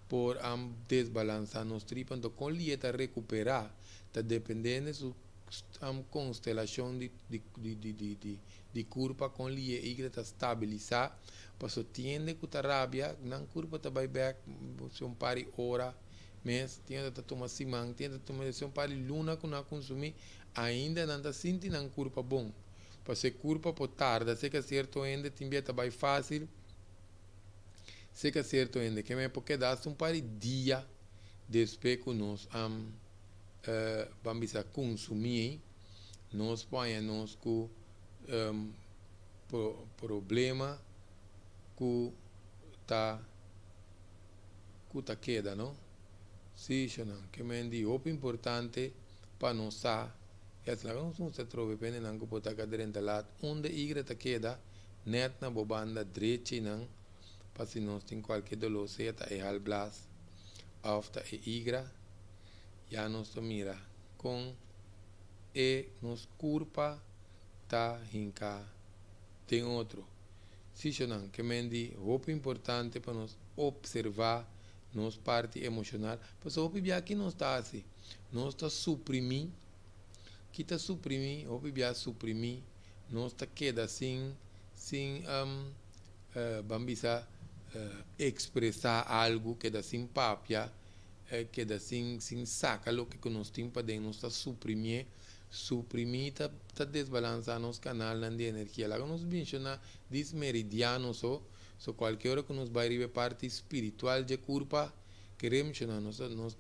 por desbalançar nos tripas, então com lieta recuperar, está dependendo da constelação de curva com lieta está estabilizar, para tiende que a rabia, na curva está vai back, se um pare hora, mas tinha que tomar simão, tinha que tomar se um pare luna que não consumir, ainda não está sentindo na curva bom, para ser curva por tarde, se que certo ainda tem que vai fácil, se que certo ainda, que é porque dá um pare dia, depois que nós vamos consumir, nós põemos com problema que tá queda, não? Sim, não. Que me diz, o importante para nós sa, e as lagas não se trove bem não que pode cadeira entre lá, onde igra tá queda, net na bobanda direita não, para se nós tem qualquer dolor, se tá é halblas, afta é igra, já nós mira com e nos curpa tá hinca tem outro. Sim, não, que me diz, o importante para nós observar nos parte emocional, mas o que aqui não está assim, não está suprimir, que está suprimir, o que suprimir, não está queda sem bambisa expressar algo que dá sem papia, que dá sem saca lo que nós temos para dentro, nós está suprimir tá desbalançar nosso canal de energia. Lá nós mencionamos dis meridianos, so qualquer hora que nós vai a parte espiritual de corpo, queremos mencionar, nós vamos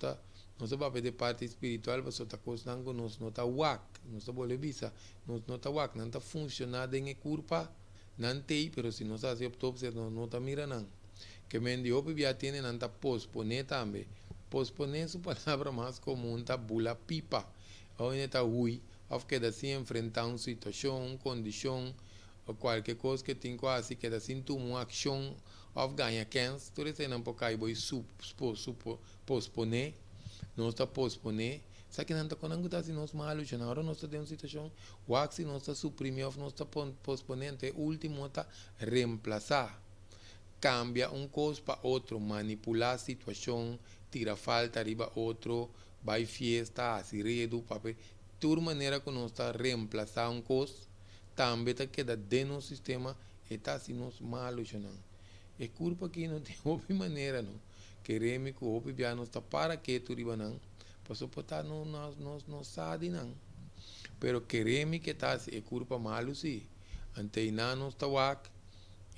de parte espiritual, mas está costando nós não está wak, nós está bolevisa, nós não está wak, não está funcionando em corpo, não tem, pero se nós fazemos autopsia, nós não está mirando. Que mendiope já tem, não está posponer também. Posponer é a palavra mais comum, está bula pipa. Ou está ruim, ou que assim enfrentar uma situação, uma condição, ou qualquer coisa que tem quase que assim tomar uma ação, ou ganhar chance, tudo isso não pode cair, posponer, não está posponer. Só que não está quando está assim, nós malos, já na hora nós está em uma situação, o axi nós está suprimir, ou nós está posponer, o último está reemplazar. Cambia um coisa para outro, manipular a situação, tira falta arriba outro, vai fiesta, asiredo, papel. De maneira que nós está reemplazar um coisa, também está queda dentro do sistema e está assim nós malos, não. É culpa que não tem outra maneira, não. Queremos que o outro já não está para que tu riba não, para suportar não sabe não. Pero queremos que está assim, é culpa malo sim. Ante não está wak.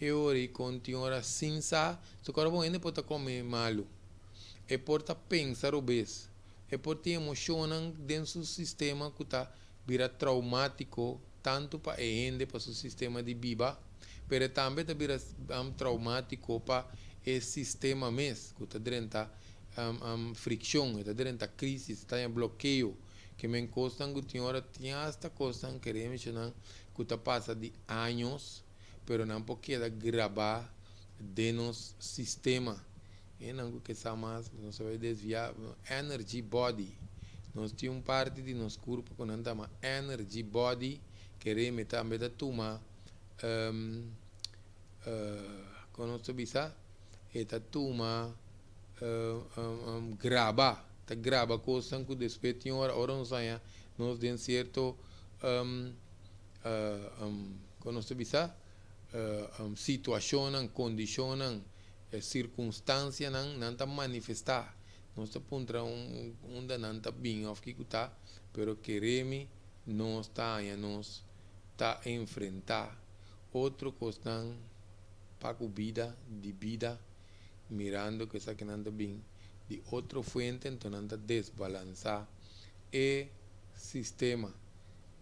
E ora continua sem sa, so cara bom ainda pode comer malo. É por pensar o bes. É por ter emocionam dentro do sistema que está vira traumático tanto para ele para o sistema de viva, mas também está vira traumático para o sistema mesmo que está dentro fricção, está dentro crise, está em bloqueio que me encostam que tinha esta coisa que mencionar que está passa de anos pero não pode gravar de nosso sistema. E não que está mais, não se vai desviar, energy body. Nós temos parte de nosso corpo que não chama energy body, que reme também da tuma, quando nós bisa, e da tuma grava, tá grava coisa que depois tem hora não saia, nós tem certo, quando nós bisa situação, condição, circunstância não está manifestar. Nós está contra onde não está bem, ou que está, pero queremos nós está enfrentar outro questão para a vida, de vida, mirando que isso que não está bem, de outra fonte, então não está desbalançar e sistema.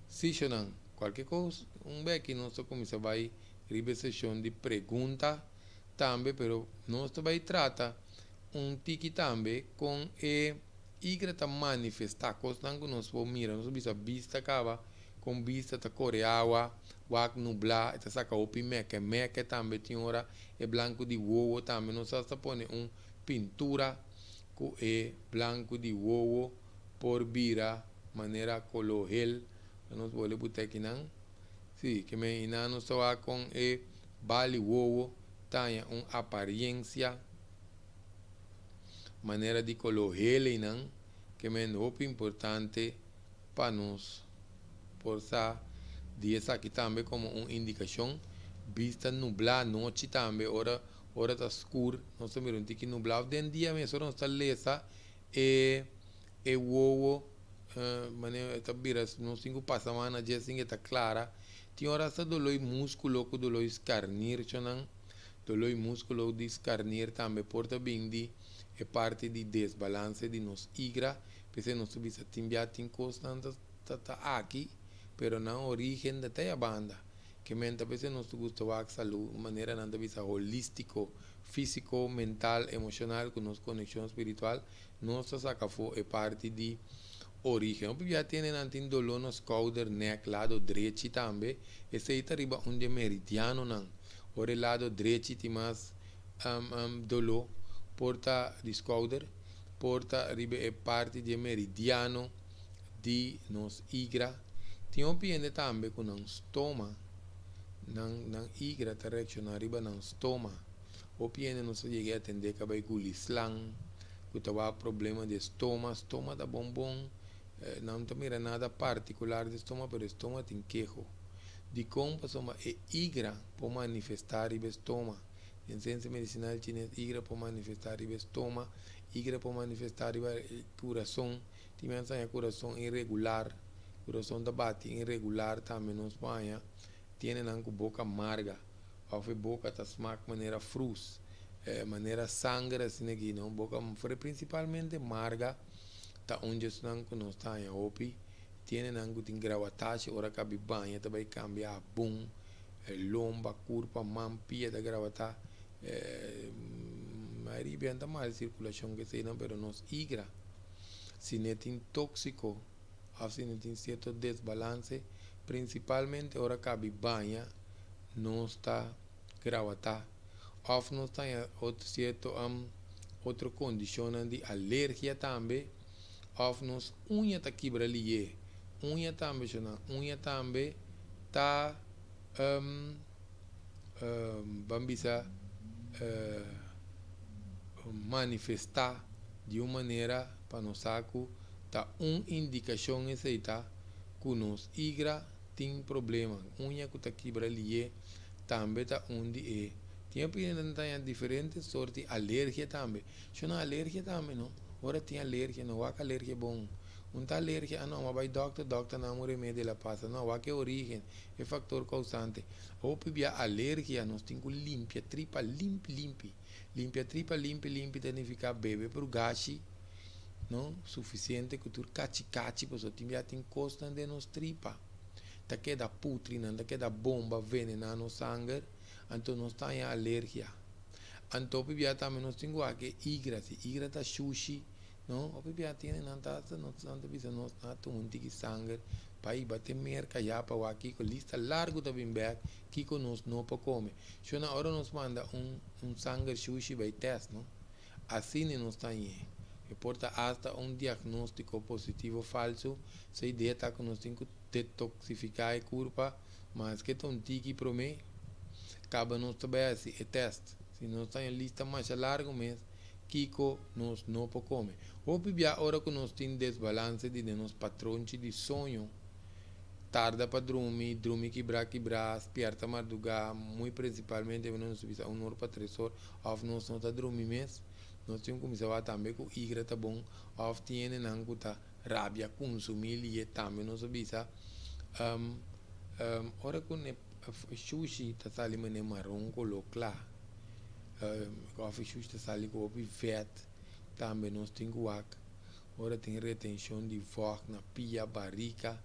Se não, qualquer coisa, vez que nós começa vai ribe sessão de pergunta também, pero nós vai tratar tiki também com igreja manifestar coisas que nós vamos mirar, nós vista acaba com vista tá coreawa, wak nublar, tá saca opi meque também tem hora é branco de uovo também, nós só põe pintura com branco de uovo por vira maneira colorel, nós vamos botar aqui não. Sim, que me inano só com vale uovo, tem uma aparência, maneira de colocar não, que me é importante para nós, por isso, disso aqui também como uma indicação, vista nublar, noite também, hora está escuro, nós estamos que nublar, dentro dia mesmo, nós está lesa, uovo, maneira está vira, nós temos que semana, dia assim está clara. Tem horas que dolor músculo, que dolor escarnir, dolor músculo de escarnir também porta bem de é parte de desbalance de nos igra, porque nós bisa timbia tem constante tá aqui, pero na origem da tua banda, que mente porque nós gosta de saúde, maneira não bisa holístico, físico, mental, emocional, com nossa conexão espiritual, nossa sacafo é parte de origem. Já tem dolor no shoulder, neck, lado direito também. Esse aí arriba onde meridiano não. O lado direito tem mais dolor, porta de shoulder, porta arriba é parte de meridiano de nos igra. Tem piende também com um estômago, não igra direction arriba não estômago. O piende não se chega a atender que vai gulislang, que tava problema de estômago da bombom. Não te mira nada particular de estômago, pero estômago tem queijo. de compa soma e igra pode manifestar e estoma. Em ciência medicinal chinesa, igra pode manifestar e estoma, igra pode manifestar e coração, tem coração irregular, coração da bate irregular também na Espanha, tem na boca amarga, ou boca tá smack maneira frus, maneira sangue assim aqui, não boca principalmente amarga, tá onde não nós tá em opi, tem na tem gravatache, ora cabe banha, também cambia bum, lomba, curva, mampia da gravata, mas bem mal circulação que sei não, pero nos igra, se não tem tóxico, ou se não tem certo desbalance, principalmente ora cabe banha, não está gravata, ou não está outro certo outra condição de alergia também, ou nos unha tá quebra ali, unha também tá bambisa manifestar de uma maneira para nós saco tá indicação essa tá que nos igra tem problema unha que tá quebra ali também tá onde é tem diferentes sortes de alergia também se não alergia também não ora tem alergia não há alergia bom não tá alergia não mas vai doctor não remédio la passa não há que origem é fator causante ou pibia alergia nós tem que limpia tripa limpia tripa limpa significa bebe por gashi não suficiente que tu cachi para só tem costa de nos tripa tá queda putrina tá queda bomba venena no sangue então nós tá em alergia então pibia também nós tem que igra tá sushi não o pibia tem não tá nós tá um tique sangue para ir bater merca já para aqui com lista largo da bimber que nós não pode comer se na hora nos manda sangue sushi vai teste não assim não está aí e porta hasta diagnóstico positivo falso se ideia tá que nós tem que detoxificar a curva mas que tão tique para mim acaba nós também assim é teste se nós está em lista mais largo mês Kiko nós não pode comer ou bibia hora que nós tem desbalance de nos patrões de sonho tarda para dormir quebrar, aperta madrugada, muito principalmente não subir uma hora para 3 horas, ou não está dormir mesmo, nós temos que começar também com igra tá bom, ou tem não que rabia consumir e também não subir hora que sushi tá saindo de marrom coloclar, ou sushi tá saindo com vet, também nós temos que ora tem retenção de voz na pia barriga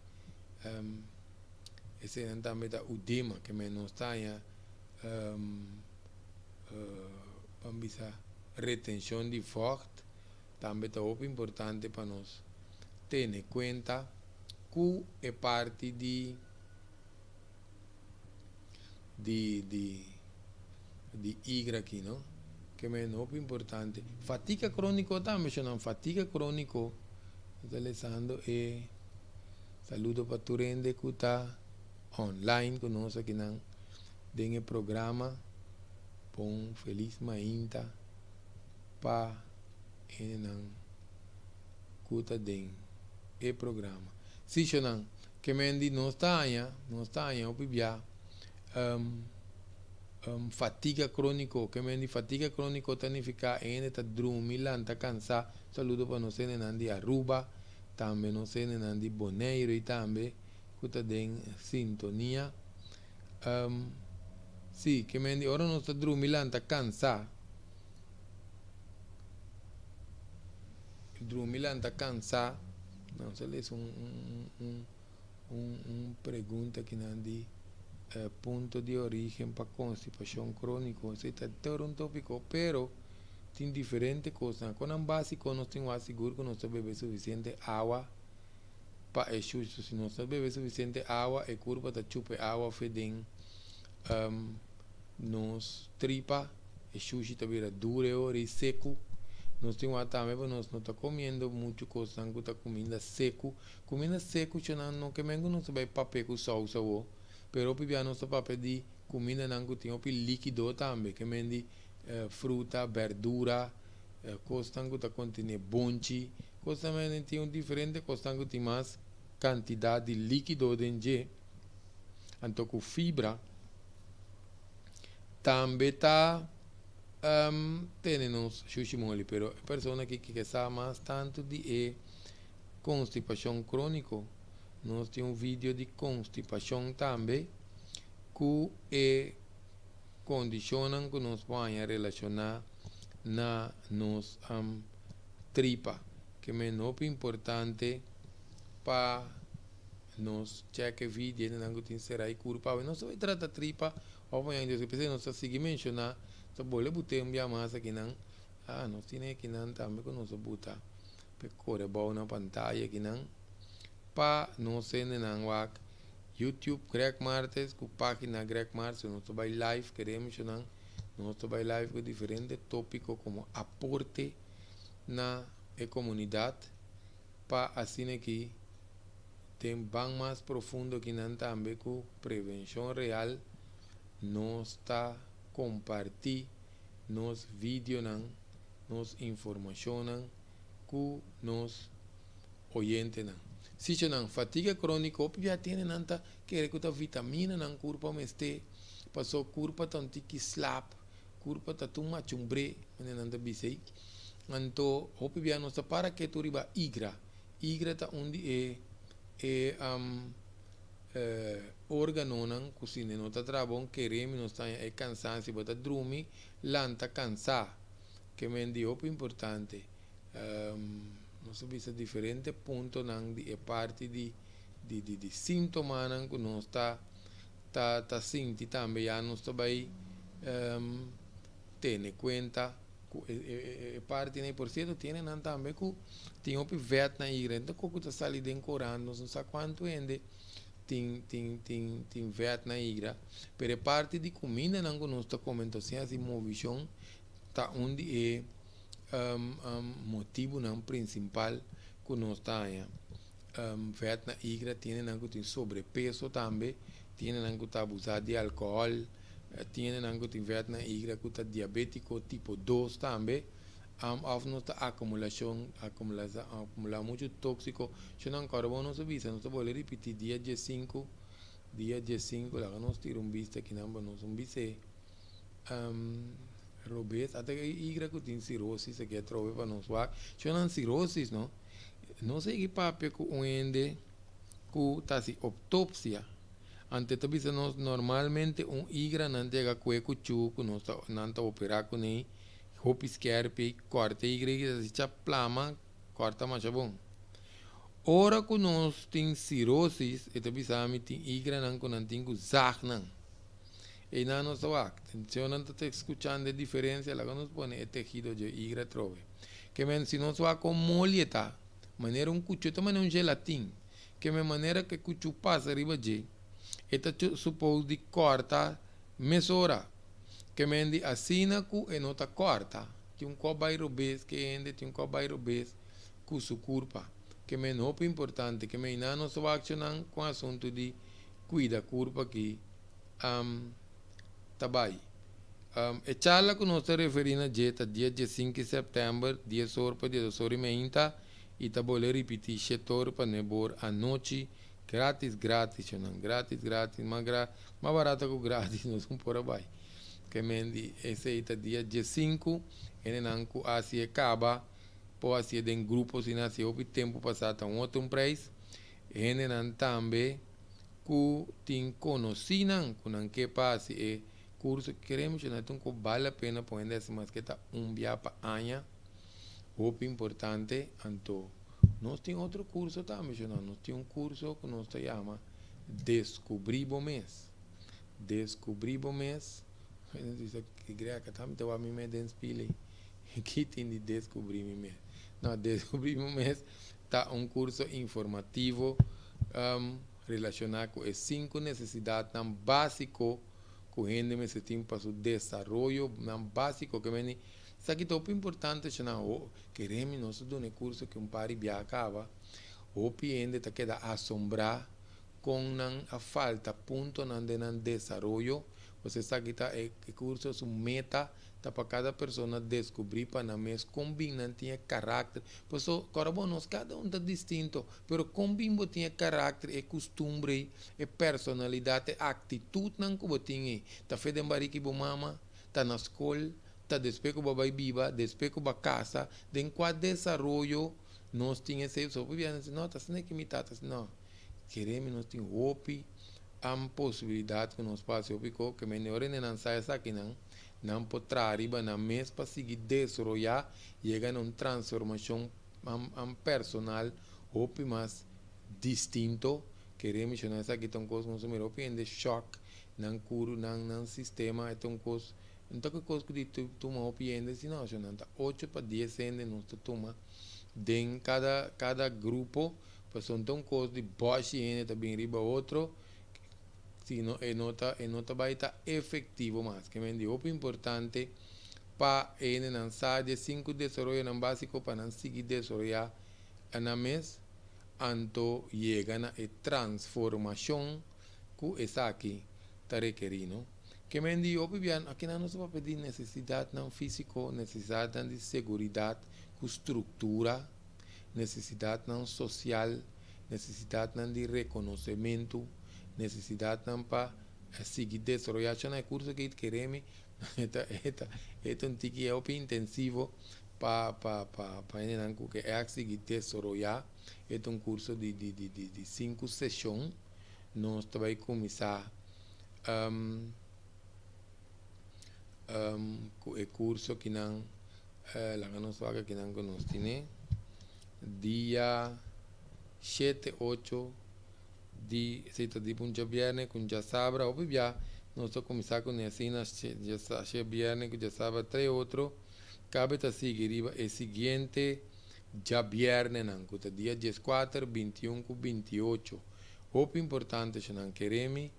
esse também da udema que não está em retenção de forte também é muito importante para nós ter em conta que é parte de igra aqui não que é muito importante fatiga crônica também não fatiga crônica Alessandro e saludo para tu rende que está online conosco aqui não tem programa bom feliz mainta para não cuta den e programa se não que mendi não está aí o bibia fatiga crônico que mendi fatiga crônico significa ainda tá dormir tá cansado saludo para nós não de Aruba também não sei nem de Bonaire e também que está em sintonia sim que mendi ora não está dormir tá cansado não sei se pergunta que não de ponto de origem para constipação crônica esse é todo tópico pero tem diferentes coisas quando é básico nós temos que assegurar que nós bebemos suficiente água para exercício se nós bebemos suficiente água e curva da chupa água fedem nos tripa exercício também duro e seco nós temos também nós não está comendo muito coisa que está comendo seco não que mesmo não vai papel com salsa ou pero pibia não está papel de comida não que tem líquido também que mendi fruta verdura coisa que está contendo bonchi coisa também tem diferente coisa que tem mais quantidade de líquido dentro Então, com fibra, também está temos xuximoli, pero a pessoa que sabe mais tanto de constipação crônica, nós temos um vídeo de constipação também, que condicionam que nós podemos relacionar na nos tripa, que é muito importante para nós checar vídeo, não tem será e curva, não se vai tratar tripa, obviamente, se você não se seguir mencionar, se boleh botar massa aqui não, nós temos aqui não também que nós botar, para correr bom na pantalla aqui não, para nós ser não YouTube Greg Martes, com página Greg Martes, nós vai live, queremos não, nós vai live com diferentes tópicos como aporte na comunidade, para assim aqui tem bem mais profundo que não também com prevenção real, nós está compartilhar nos vídeos, nos informações com nos oyentes. Se não fatiga crônica, já tem nanta quer que a vitamina não curpa meste, passou curpa tanto que slap, curpa tatu machumbre, nanta bisei. Então, já não para que tu riba igra tá onde órgano não cozinha não tá trabalhando queremos não está cansaço bota dormir lanta cansar que me dio importante não sei se diferente ponto não de parte de sintomas não que não está sentindo também já não está vai ter conta parte nem por cierto tem não também que tem o vet na igreja então como está salindo em Corão não sei quanto ainda tem vet na igreja pero parte de comida não que nós está comentando assim movição tá onde motivo não principal que nós está vet na igreja tem não que tem sobrepeso também tem não que está abusado de álcool tem não que tem vet na igreja que está diabético tipo 2 também of nuestra acumulación acumula mucho tóxico yo no carbono se visa no se puede repetir día G5 la que nos tira un vista que no nos un vice robes hasta que igra que tiene cirrosis se queda trove para nos va yo no cirrosis no sé qué papel que uende que tasi autopsia ante te visa nos normalmente un igra no llega cueco chuco no está operar con él hopis kerpe corta igreja se cha plama corta mais bom ora que nós tem cirrosis e também sabe tem igreja não que não tem zach não e não nos vai atenção não está escutando a diferença lá que nos põe é tejido de igreja trove que men se nós vai com molheta maneira cucho também um gelatin que me maneira que cucho passa riba de eta supose de corta mesora que mende assina ku e nota corta tem cobai robês que ainda tem cobai robês com sua curva que é muito importante que me não só accionam com o assunto de cuida curva que tabai e charla que nós está referindo a dia 5 de setembro dia sorpa dia sori meinta e tá boleh repetir setor para nebor a noite grátis não grátis mais barato que grátis nós vamos por aí que mendi esse dia 5 ele não assim acaba por assim de grupos e nasceu o tempo passado um outro preço ele não também que tem conhecido que não que passe e curso que queremos não tem que vale a pena pôr essa mas que tá dia para anha o importante então nós tem outro curso também nós tem curso que nós chama descobrir o mês que greca também tem a mim me denspile que tem de descobrir o mês não descobrir o mês tá curso informativo relacionado com as 5 necessidades tão básico que o gente me tem para o desenvolvimento tão básico que vem isso aqui é importante queremos nós do curso que pari acaba o cliente está queda assombrar com a falta ponto de desenvolvimento você sabe que o curso é uma meta para cada pessoa descobrir para na mes combina tinha caráter pois agora bom nós cada um tá distinto pero combina tinha caráter e costume e personalidade e atitude não que tinha tá fedendo bariki bo mama tá na escola tá después que babai viva después que ba casa den qual desenvolvimento nós tinha esse só por não tá sendo que me tá não queremos nós tem hope a possibilidade que nós passamos que melhor não sai aqui não pode arriba na mês para seguir desenvolver chega a uma transformação personal hope mais distinto queremos que nós aqui tão coisa nós melhor de choque não curo não sistema é tão coisa então que coisa que tu uma opinião se não já não tá 8 para 10 anos nós toma den cada grupo pues son tão coisa de baixo e também riba outro se não nota vai estar efetivo mais que me digo importante para não sair de 5 desenvolver no básico para não seguir desenvolver na mês anto chega na transformação que está aqui está requerindo que me digo aqui não se vai pedir necessidade não físico necessidade de segurança com estrutura necessidade não social necessidade não de reconhecimento necessidade não para seguir desenvolvendo o curso que queremos é um tique intensivo para que é seguir desenvolver é um curso de 5 sessões nós vamos começar o curso que não nós vamos que não nós temos dia 7, 8 di punta viernes com já sabra ou já nós vamos começar com assim já viernes com já sabra 3 outro cabe a seguir o seguinte já viernes não que dia 14, 21, 28 o importante é não queremos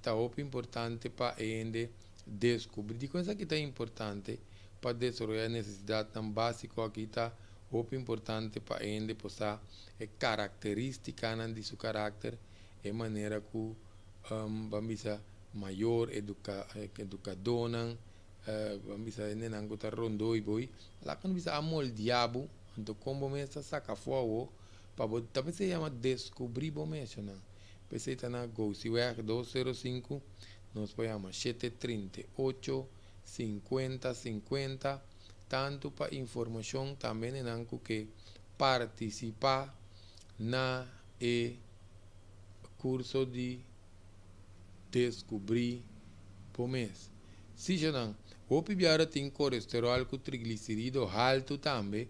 tá o importante para ainda descobrir de coisa que está importante para desenvolver a necessidade tão básica aqui está o importante para ainda possa é característica de seu caráter é maneira que vamos maior educador vamos não que tá rondo e boi lá quando bisa amol diabo então como começa saca fora para também se chama descobrir bom mesmo não pensei tá na go se o 205 nós podemos 738 50 50 tanto para informação também não que participar na curso de descobrir por mês. Se já não, o pibiara tem colesterol com triglicerídeo alto também,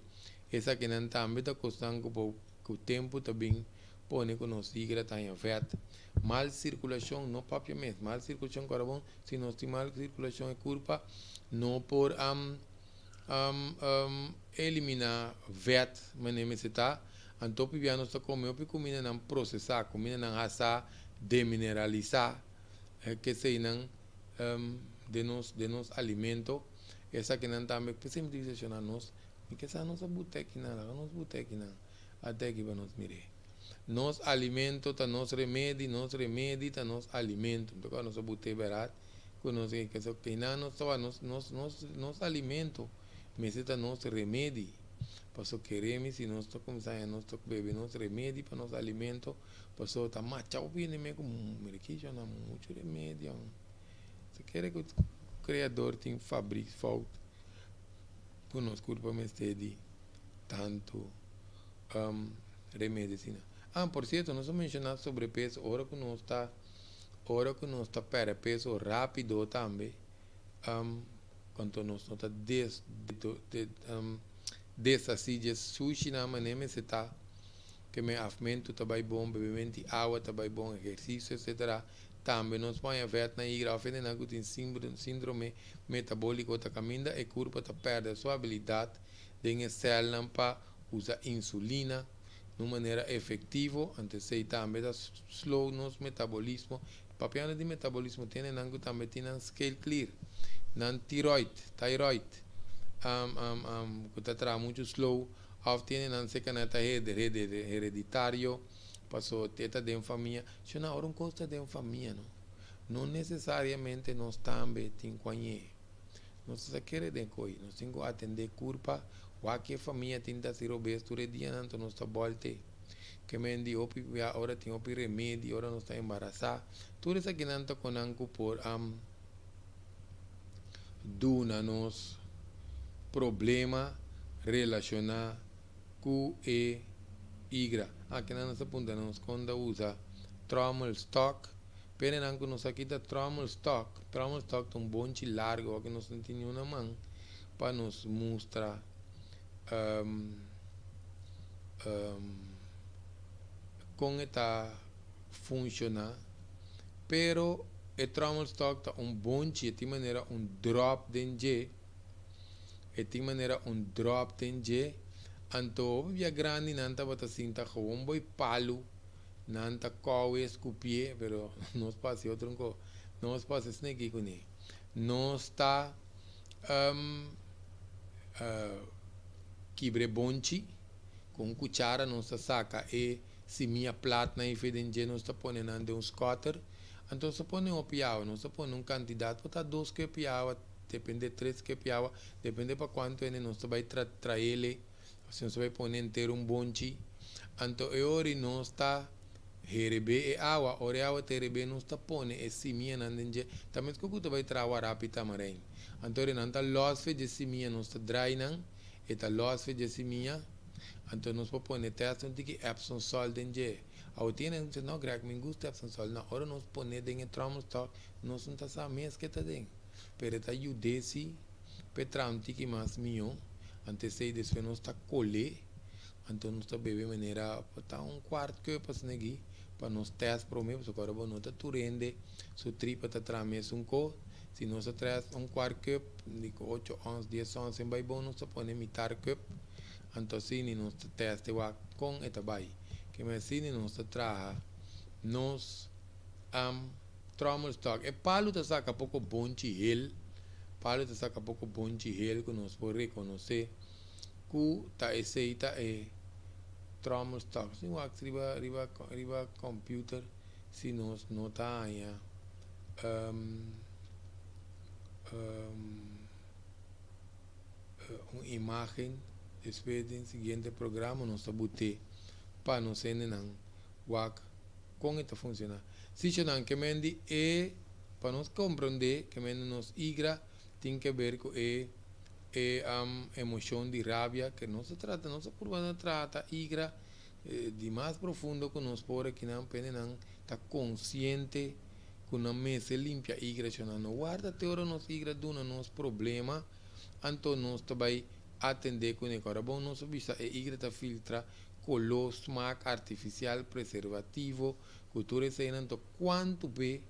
essa que não também está custando que o tempo também põe que nós siga está em afeta. Mal circulação não papo mesmo, mal circulação carbono, se nós temos mal circulação é culpa não por eliminar vet, mas nem se está então pibiano está comendo comida não processar comida não assar demineralizar que se não de nos alimento essa que não também sempre diz a nós que essa nossa boteca não até que vamos mirar nos alimento tá nos remédio tá nos alimento então nossa boteca barato que nós que não nos alimento mas está nosso remédio passou queremos se nós começamos a nós beber nosso remédio para nosso alimento passou tá machado bem nem como medicação não muito remédio se quer que o criador tem fabrica falta por nós culpa mas de tanto remedicina por certo nós vamos mencionar sobrepeso hora que nós está para peso rápido também quando nós está dessa sítio sushi na maneira se tá que me afmento tá bem bom bebimento água tá bem bom exercício etc também nós põe a ver na hidrofene na que tem síndrome metabólico tá caminha e corpo tá perde a sua habilidade de célula para usar insulina de uma maneira efetiva antes se também tá slow nos metabolismo papel de metabolismo tem nango também tem scale clear nan thyroid que está muito slow ou tem nan se caneta hereditário passou teta de família se não hora costa de família não não necessariamente nós também temos que nós só queremos de coi, nós temos que atender curva, ou a que família tenta ser obesa, todo dia não nós está volte, que me di opi agora tem opi remédio, agora nós está embaraçado, tudo isso aqui não está conanco por duna nos problema relacionado com e igra. Aqui na nossa ponta nós quando usa trommel stock, pero não nós aqui da trommel stock é um bonde largo que nós não tem uma mão para nos mostrar como está funciona, pero o trommel stock é um bonde de maneira um drop dentro de maneira um drop dentro anto via grande nanta bota cinta com boi palo nanta cowe escupie pero não passa outro co não passa snake com ele não está quibre bonchi com cuchara não está saca e se minha plata na ifedenge não está ponendo um scotter então se põe um piau não se põe um candidato para dois que piau depende três que piau depende para quanto ele não está vai trazer ele se você vai pôr inteiro bonchi então ori não está herebe e água ori água terebe não está põe e simia nandenge também que você vai trabalhar rápido também então ele não está loss fe de simia não está dry não e está loss fe de simia então nós podemos pôr teste um tique Epsom salt denge ao tiene não greg me gusta Epsom salt não ora nós pôr dentro de trommel stock nós não está sabendo que está dentro pero está ayudesi petra um tique mais mio antes de después não está colhe então não está bebendo maneira para um quarto que para snegi para nos teste para mim porque agora não está turende su tripa está trames um co se não está traz um quarto que digo 8 11 10 11 vai bom não está põe mitar cup então se não está teste wa com eta vai que me se não está traja nos trommel stock e palo está saca pouco bonchi ele palo está saca pouco bonchi ele que nós por reconhecer que tá aceita e trommel stock se o riba computer se nós não tá aí uma imagem depois do seguinte programa nós botar para nós ensinar como está funcionando se não que mendi e para nós compreender que mendi nos igra tem que ver com emoção de rabia que não se trata não se por trata igra de mais profundo que nós por aqui não pene não está consciente que não mesa limpia igra não guarda teora nos igra duna nos problema então nós também atender com ele agora bom nós vista igra está filtra color smack artificial preservativo cultura ensinando quanto bem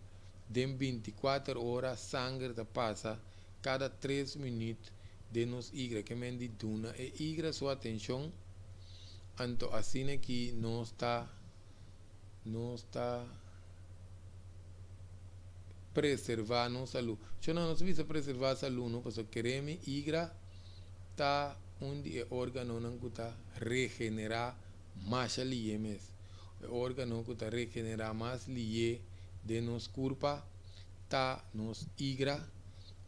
de 24 horas sangue está passa cada 3 minutos de nos igra que me duna e igra sua atenção então assim que não está preservar nossa saúde se não nos visa preservar a saúde não porque queremos igra tá onde o órgão não está regenerar mais ali mesmo o órgão que está regenerar mais ali de nos corpo tá nos igra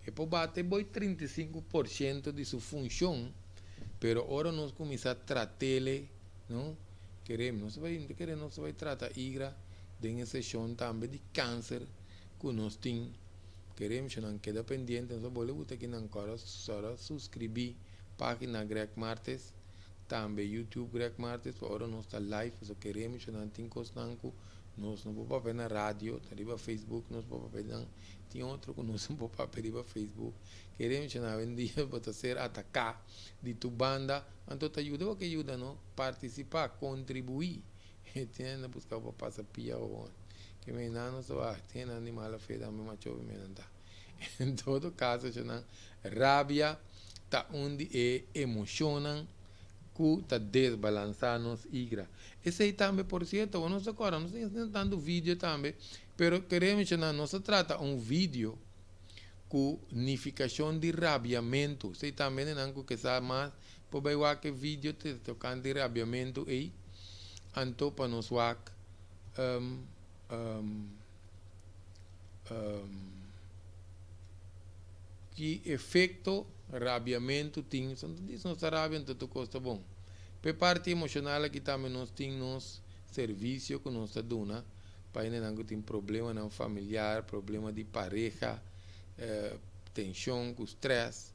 e por bater 35% de sua função pero agora nós começar a tratar não queremos não se vai tratar igra de sessão também de câncer que nós temos queremos não queda pendente nós vamos botar aqui na cara só subscrever página Greg Martes também YouTube Greg Martes agora nós está live só queremos não tem constanco nós não podemos ver na rádio arriba Facebook nós podemos ver não tem outro que nós não podemos ver arriba Facebook queremos não vendia para ser atacar de tu banda então te ajuda o que ajuda não participar contribuir tem na buscar para passar pia ou que me não só tem animal a feira me macho me anda em todo caso não rabia tá onde emocionam que está desbalançando nos igra. Esse aí também, por certo, nós agora não estamos dando vídeo também, mas queremos que não se trata vídeo com unificação de rabiamento. Sei também não que sabe mais, por bem que vídeo te tocando de rabiamento aí, então para nós que efeito rabiamento tem, são diz nossa rabia tanto custa bom. Pe parte emocional aqui também nós temos serviço que nós dona para não tem problema não familiar, problema de pareja, tensão, estresse,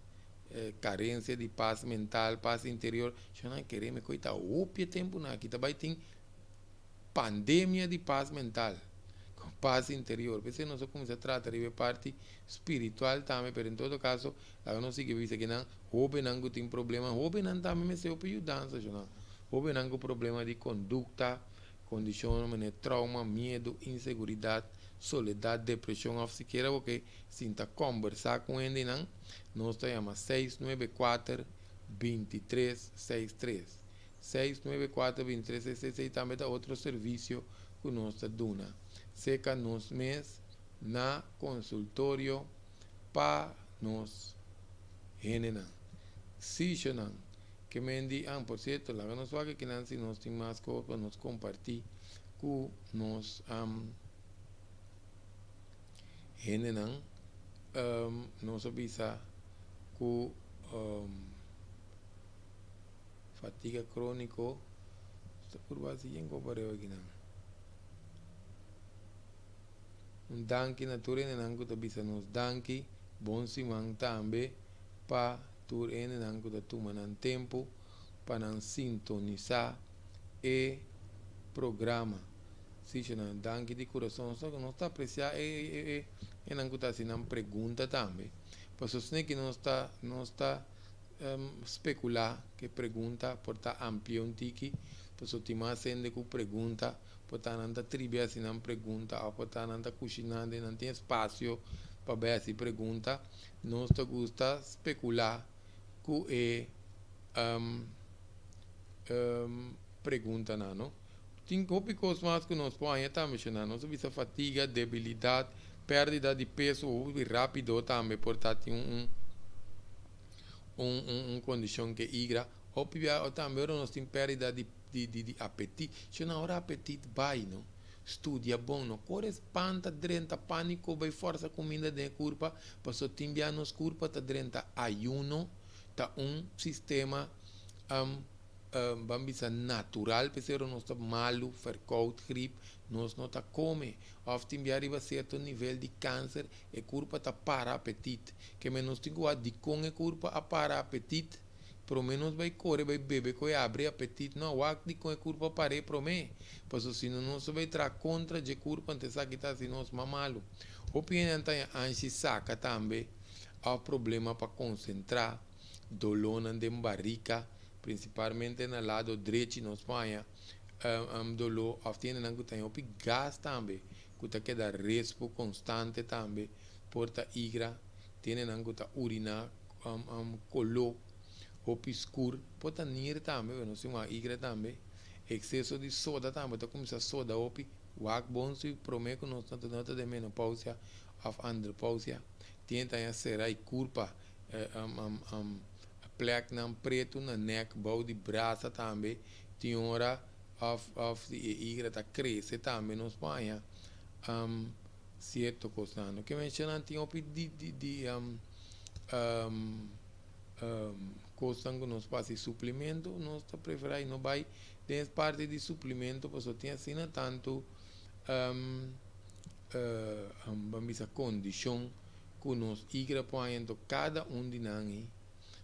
carência de paz mental, paz interior. Já não queremos coita o tempo na aqui também tem pandemia de paz mental, com paz interior. Porque nós começamos a tratar de parte espiritual também, mas em todo caso, lá não sei que dizer que não, houve não tem problema, houve não também me seu pedido dança, já não, houve não problema de conduta, condição, trauma, medo, inseguridade, soledade, depressão, ou sequer porque sinta conversar com ele não, nós chamamos 694 2363. 694-2366 também dá outro serviço que nós dona. Seca nos mês na consultório para nós renenan. Se não, que me di, por certo, lá nós vamos que não se nós tem mais coisas para nós compartilhar com nós renenan, nós avisa com fatiga crônico, está por base em compareu aqui não. Danke naturalmente não que bisa nos danke, bom simang também para tur ene não que toma nan tempo para não sintonizar e programa. Se não danke de coração, só que não está apreciar não que está assim não pergunta também. Por isso que não está especular que pergunta por estar amplo um tiki, por isso tem mais gente que pergunta, por estar nanta trivia se não pergunta, ou por estar nanta cozinhando, não tem espaço para ver se pergunta, nós gosta especular que pergunta não. Tem coisas mais que nós podemos estar mencionando, nós visa fatiga, debilidade, perda de peso rápido também, portanto condição que igra, ou também nós temos perda de apetite, se na hora apetite vai, não? Estudia bom, não? Corre espanta, drenta, pânico, vai força comida de curva, passou timbia nos curva, tá drenta ayuno, tá sistema vamos dizer natural, porque nós está malo, verkoud, gripe, nós não está come, ou timbia arriba certo nível de câncer, e curva tá para apetite, que menos tenho a de com a curva a para apetite, pelo menos vai correr, vai beber, vai abrir apetite, não, o de com a curva para pro me, pois se não se vai tra contra de curva, antes que tá se nós mamalo. O piano tem ansi saca também, há problema para concentrar, dolor na barriga, principalmente no lado direito na Espanha, dolor, tem gás também, que queda respo constante também, porta igra, tem urina, color, hopi escuro, porta nir também, não sei uma igra também, excesso de soda também, tá começando soda, hopi, wak bom se promete que nós não nota de menopausia, of andropausia, tenta a será e culpa, plek na preto na neck, bau de braça também, tem hora of igra tá cresce também na Espanha, certo coisa, que mencionam tem opi de coisa que nós passa suplemento, nós tá preferir não vai tem parte de suplemento, porque só tem assim tanto vamos dizer condição que nós igra põe cada de nós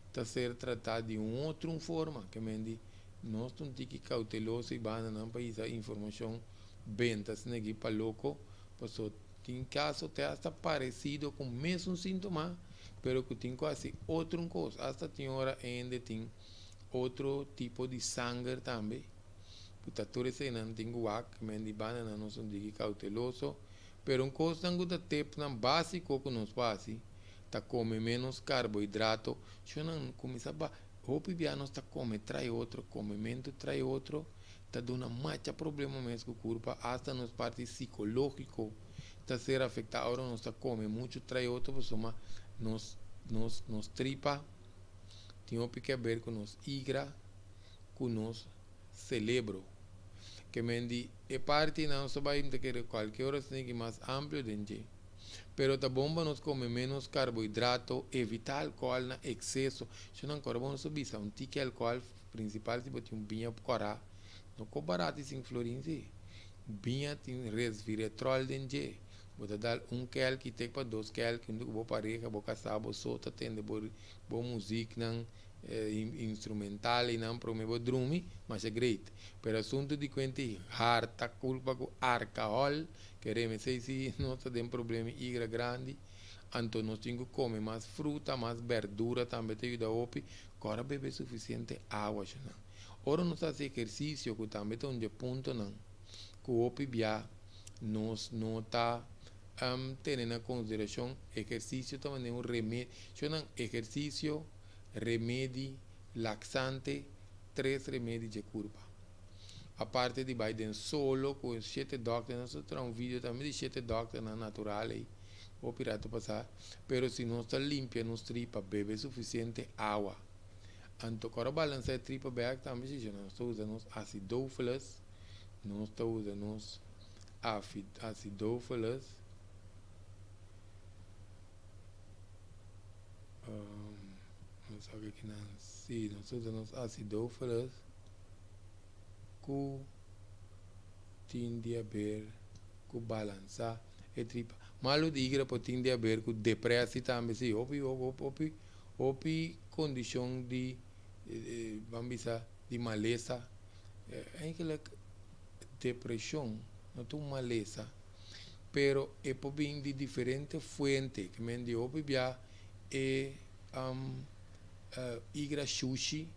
está ser tratado de outra forma, que me nós temos que cauteloso e banana para essa informação ventas aqui para louco, pois tem caso até hasta parecido com o mesmo sintoma, pero que tem quase outra coisa, hasta tem hora ainda tem outro tipo de sangue também, portanto esse não tem guac, que me banana nós temos que cauteloso, pero coisa que tempo não básico que nós faz tá come menos carboidrato, se não começa a roupa nós tá come trai outro, comimento trai outro, tá dando mais problema mesmo com o corpo, até nos parte psicológico, tá ser afetado, agora nós tá come muito trai outro, por soma nos tripa, tem que ver com nos igra, com nos cerebro, que me di, e parte não só vai ter qualquer hora que mais amplo dentro Pero tá bom para nós comer menos carboidrato, evitar álcool na excesso. Se não corre bom subir, um tique álcool principal se botar vinho corá. Não co barato sem florim se. Vinho tem resveratrol dentro. Bota dar kel que tem para kel que não vou pareja, vou casar, vou soltar, tem de boa música não instrumental e não para vou dormir, mas é great. Pero assunto de quente harta culpa com álcool, queremos sei se nós temos problema igra grande, então nós temos que comer mais fruta, mais verdura também te ajuda a opi, agora beber suficiente água, não. Ora nós faz exercício que também tem um ponto não, que opi bia nós não tá tendo em consideração exercício também é um remédio, exercício, remédio, laxante, 3 remédios de curva. A parte de Biden solo, com 7 doctores, nós temos um vídeo também de 7 doctores na natural, o pirata passar, pero se não está limpa, nos tripa, bebe suficiente água. Então, para balançar a tripa, bebe também, nós estamos usando acidófilos, nós estamos usando acidófilos, não sabe o que não, sim, nós estamos usando acidófilos, que tende a ver, que balançar a tripa. Malo diga para tende a ver com depressão também, sim, opi condição de, vamos dizer, de maleza, aquela depressão, não tem maleza, pero é por vir de diferentes fontes, que me diz, opi já é igra sushi,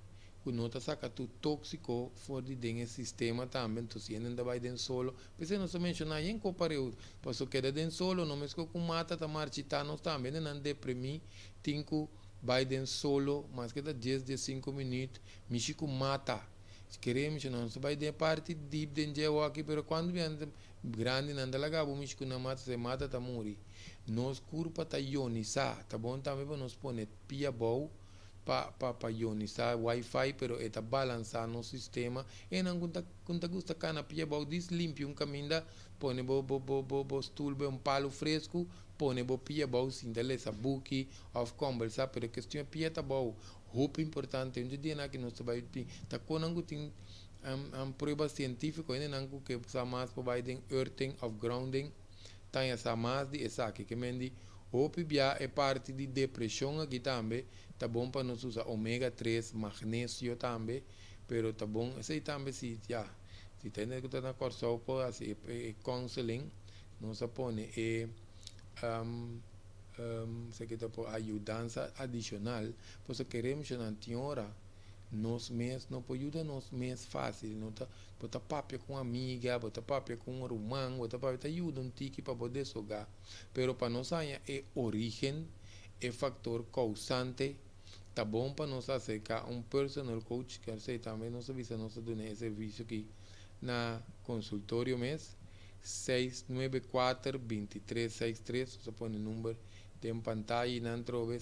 que não está sacando tóxico fora de dentro do sistema também, então se ainda vai dentro solo, pensei não se mencionar, em compareu, passou queda dentro solo, não mesmo com mata, tá marchitando também, não deprimir, tem que vai dentro solo, mas que dá 10-15 minutos, mexe com mata, se queremos, não se vai dentro parte deep dentro de aqui, pero quando vem grande, não dá lagabo, mexe com na mata, se mata, tá morrer. Nos curva tá ionizar, tá bom também para nos pôr pia boa, para ionizar Wi-Fi, pero está balançar no sistema e não conta gusta cana pia bau deslimpe caminho põe bo stulbe palo fresco põe bo pia bau sin dele sabuki of conversar, pero questão pia tá bau roupa importante um dia na que nós vai tá com não tem prova científica ainda não que sa mais providing earthing of grounding tá essa mais de essa que mendi roupa bia é parte de depressão aqui também. Tá bom para nós usar ômega 3, magnésio também, pero tá bom, esse também se tem que estar na corção, assim, counseling, nós põe se que tá por ajudança adicional, porque queremos na senhora, nós mesmos não pode ajudar nós mesmos fácil, não tá, bota papel com amiga, bota papel com um irmão, bota papel tá ajuda um tique para poder jogar, pero para nós é origem, é fator causante. Tá bom para nós acercar personal coach, que sei também nós avisa nosso serviço aqui na consultório mês 694-2363, você põe o número tem pantalla e não trove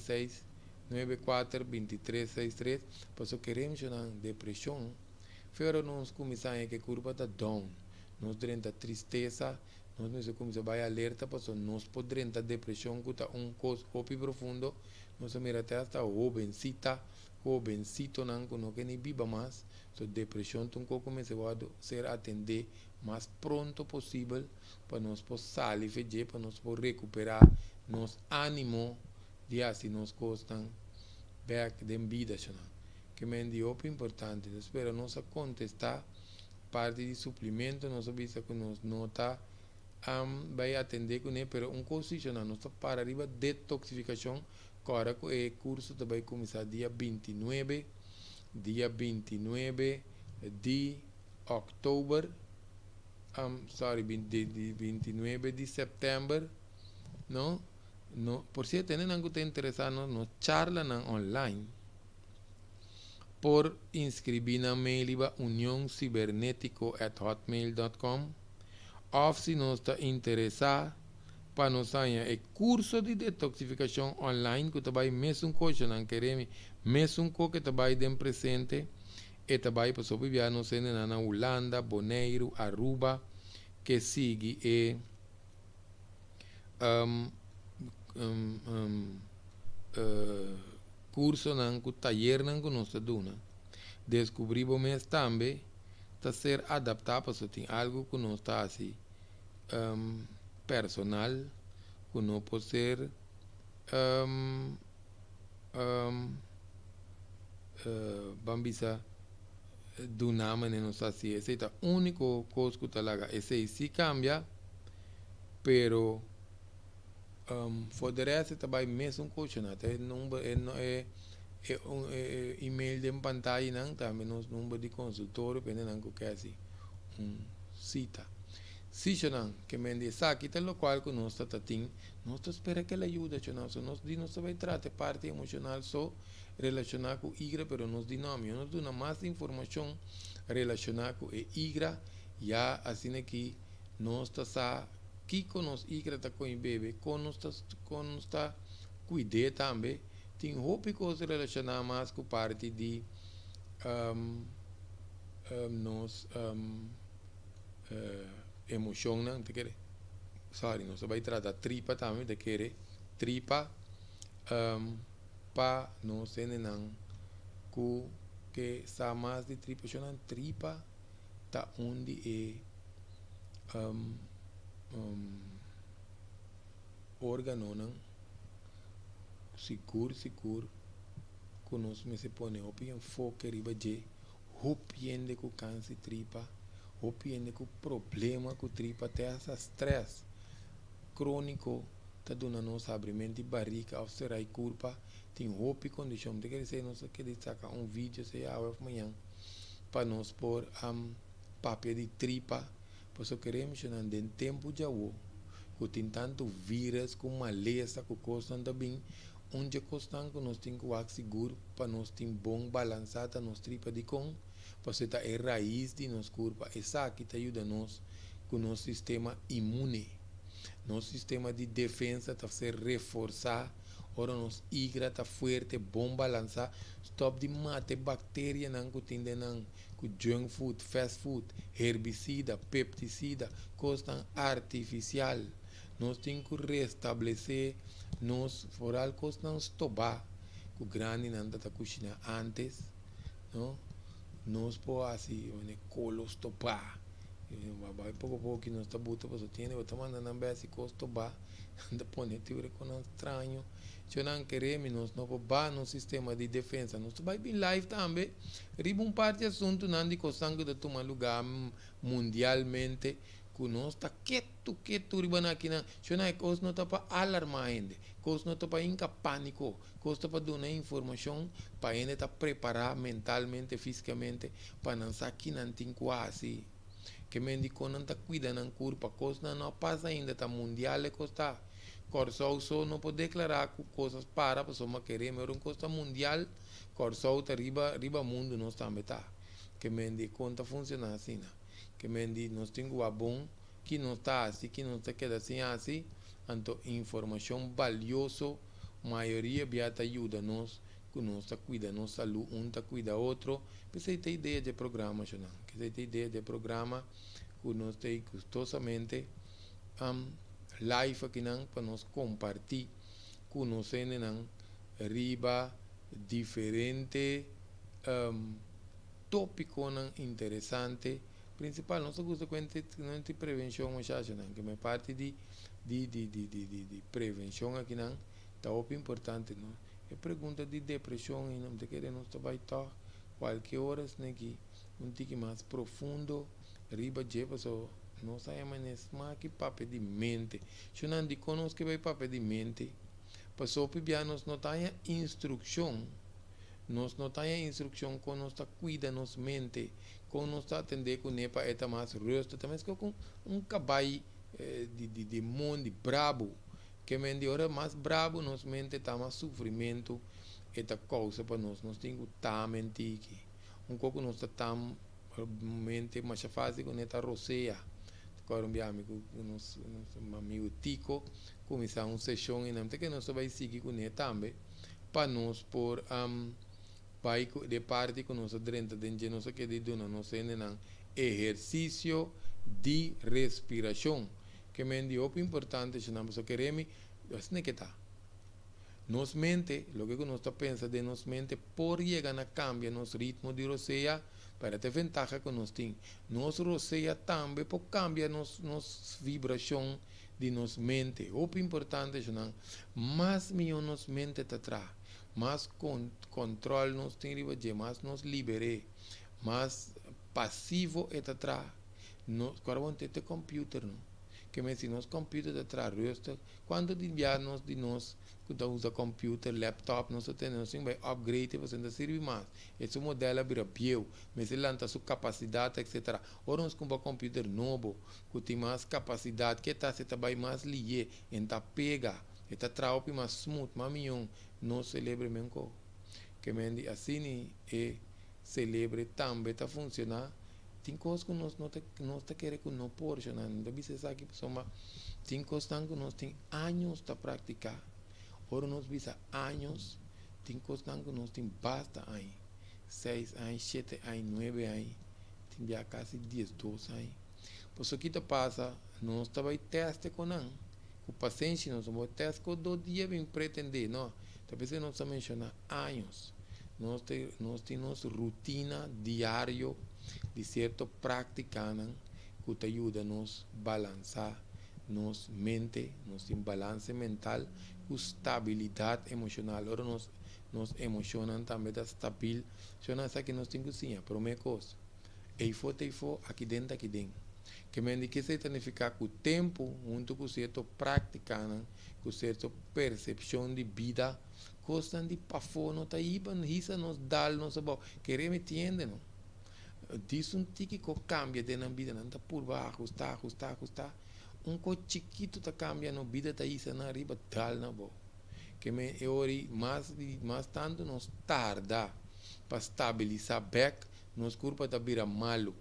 694-2363, porque queremos na depressão, pero nós começamos a que curva tá down, nós durante tristeza, nós começamos a vai alerta, porque nós podemos ter depressão que tá coisa profundo. Nós mira até hasta jovencito não que nem viva mais, so depressão tem que começar a ser atender mais pronto possível para nós poder sair para nós poder recuperar nosso ânimo de assim nós gostam back de vida, que me dio importante, espero nós contestar parte de suplemento, nós visa que nós nota vai atender com ele, pero coisa nós para arriba detoxificação. Agora o curso vai começar dia 29 de outubro, 29 de setembro, não? Por si tem algo que te interessado, no charla online, por inscrever na mail unioncibernetico@hotmail.com, ou se não está interessado para nós o curso de detoxificação online que também mesmo coisa não queremos mesmo que também tem presente e também para sobreviver nós na Holanda, Bonaire, Aruba que sigue curso nan ku taller nan ku nós está dando. Descobrimos mais também tá ser adaptado para tem algo que nós está assim personal que não pode ser bambisa do nome não está assim. Esse é o único coisa que está lá. Esse se cambia, pero for the rest também mesmo coisa não é e-mail de pantalla não também nos número de consultor dependendo do que é assim cita se não que me diz aqui tem o qual que nós está tendo nós espera que ele ajude nós vai tratar parte emocional só relacionada com IGRA pero nos dinâmico nos dá mais informação relacionada com IGRA já assim que nós está que com nós IGRA está com o bebê com nós está cuidar também tem roupa coisa relacionada mais com parte de nos emoção não te querer sorry nós vai tratar tripa também te querer tripa pa nós não que sa mais de tripa chama tripa tá onde é órgano não seguro conosco me se põe opinião foco riba de hopiende com câncer tripa hopiende com problema com tripa até essa stress crônico tá dando nosso abrimento de barriga ao ser aí culpa tem hopi condição de que se nós quer sacar vídeo se amanhã para nós pôr papel de tripa por isso queremos chamar de tempo de avô que tem tanto vírus com maleza com coisa também onde constante nós temos que estar seguro para nós ter bom balançada nos tripa de com para você é raiz de nos corpo essa aqui te ajuda nós com nosso sistema imune nosso sistema de defesa está ser reforçar ora nos igra está forte bom balançar stop de mate bactéria não que tem não com junk food fast food herbicida pesticida coisa artificial nós temos que restabelecer nós por algo não estoubar que o grande não está cozinhando antes não nós por assim o colo estopar vai pouco a pouco que nós está botando para tem eu estou mandando a ver se costa estopar anda põe teoria com um estranho se não queremos nós não vamos no sistema de defesa nós vai bem live também riba parte assunto não de coisa que toma lugar mundialmente que nós está quieto riba aqui não se não é coisa não está para alarmar ainda coisa não está para inca pânico coisa para dar informação para ainda estar preparar mentalmente fisicamente para não sair aqui não tem quase que médico não está cuidando da corpo coisa não passa ainda está mundial costa Corsol só não pode declarar que coisas para pessoa querer mas costa mundial Corsol está riba mundo nós também tá que médico conta funciona assim não que médico nós temos o bom que não está assim que não está queda assim então informação valioso maioria viata ajuda nós que nós está cuida nossa saúde está cuida outro você tem ideia de programa não que você tem ideia de programa que nós tem custosamente live aqui não para nós compartilhar com nós não riba diferente tópico não interessante principal nós gosta de prevenção não que é parte de prevenção aqui não tá importante não é pergunta de depressão e não te querer nós vai estar qualquer hora aqui tique mais profundo riba de pessoa nós saímos que papel de mente se não de conosco que vai papel de mente pessoa que nós não tem instrução nós não tem instrução com nós tá cuida nos mente com nós tá atender com nepa eta mais rosto também com cabai de mundo brabo que mente hora mais brabo nos mente tá mais sofrimento eta causa para nós temos tá mente aqui pouco nós tá mente mais fácil com neta roceia agora um amigo nosso amigo Tico começar uma sessão e não tem que nós vai seguir com ele também para nós por vai de parte com nós dentro de nós que de dona nós ainda exercício de respiração que me dio importante se nós queremos Así que está. Nos mente, lo que nos está pensando de nos mente, por llegar a cambiar nos ritmo de rosea para ter ventaja que nos tem. Nos rosea também por cambiar nos vibração de nos mente. O importante é que mais melhor nos mente está atrás, mais controle nos tem, mais nos libere, mais passivo é atrás. Agora vamos ter computer, não? Que me si nos computer atrás, quando de nós que usa computer, laptop, nós temos vai upgrade, você não serve mais. Esse modelo vira pior, mas ele lança sua capacidade, etc. Ora, nós com um computer novo, que tem mais capacidade, que está se trabalha mais lié, então pega, está trabalhando mais smooth, mais milhão, não celebra mesmo. Que me assim é celebre também está funcionar. Tem coisas que nós não queremos que não possa, não deve ser aqui, tem coisas que nós tem anos para praticar. Ora nós visa anos, tem coisas que nós tem basta aí, 6 anos, 7 anos, 9 anos, tem já quase 10, 12 anos. Por isso que passa, nós estamos teste com não, o paciente nós vamos teste com 2 dias bem pretender, não? Talvez nós mencionar anos, nós temos rotina diário de certo praticando que te ajuda a nos balançar nos mente, nos tem balance mental, com estabilidade emocional. Agora nos emocionam também da estabil. Só não é que nós temos que cozinhar, por uma coisa. E for aqui dentro. Que me indica que significa que o tempo, junto com certo praticando, com certa percepção de vida, coisa de pafo, não está aí, risa nos dá, não sabe, queremos entender, não? Diz típico cambia de na vida, não está por baixo, ajustar. Coisa chiquito está cambiando, a vida está aí, na arriba, tal, na boa. Que me ori mais tanto nos tarda para estabilizar back, nos curva está vira malo.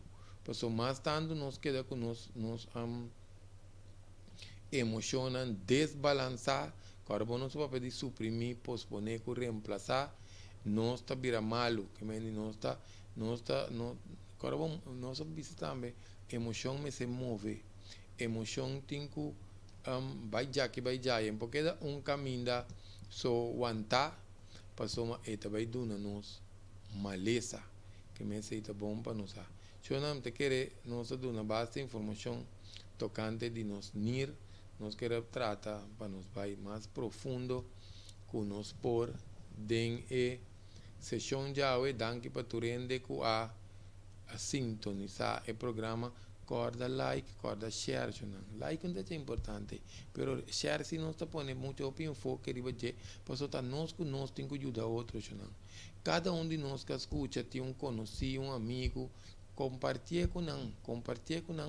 Por mais tanto nos queda com nos emocionam desbalançar, agora não se vai pedir suprimir, posponer, reemplazar, nós está vira malo, que me agora nós visitamos também, emoção me se move, emoção tem que vai já, porque é caminho da só aguentar, passou uma eta vai duna nos maleza, que me se está bom para nós. Se não te quer nós duna basta informação tocante de nos nir, nós queremos tratar para nos vai mais profundo, com nos por den sessão já é danke para tu rende com a sintonizar o programa. Corda like, corda share, like não é importante, pero share se não está pondo muito opinião foco riba de, pois tá nós tem que ajudar outros, cada de nós que escuta tem conhecido, amigo, compartilha com não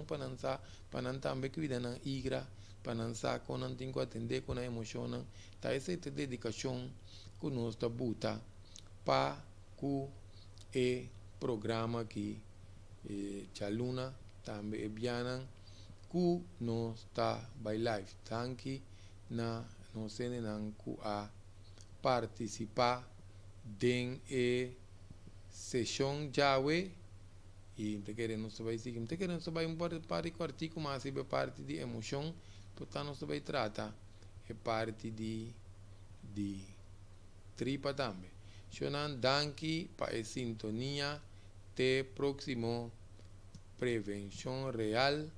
para não também cuidar na igra, para não saber com não tem que atender com a emoção, tá essa dedicação que nós tá buta para o programa que Chaluna também bianan ku no está by live tanki na no sene nan ku a participar den sessão jawe e te querem não se vai seguir te querem só vai parte artigo mas é parte de emoção portanto não se vai tratar é parte de tripa também chonan danki para a sintonia te próximo prevención real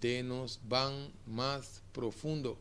de nos van más profundo.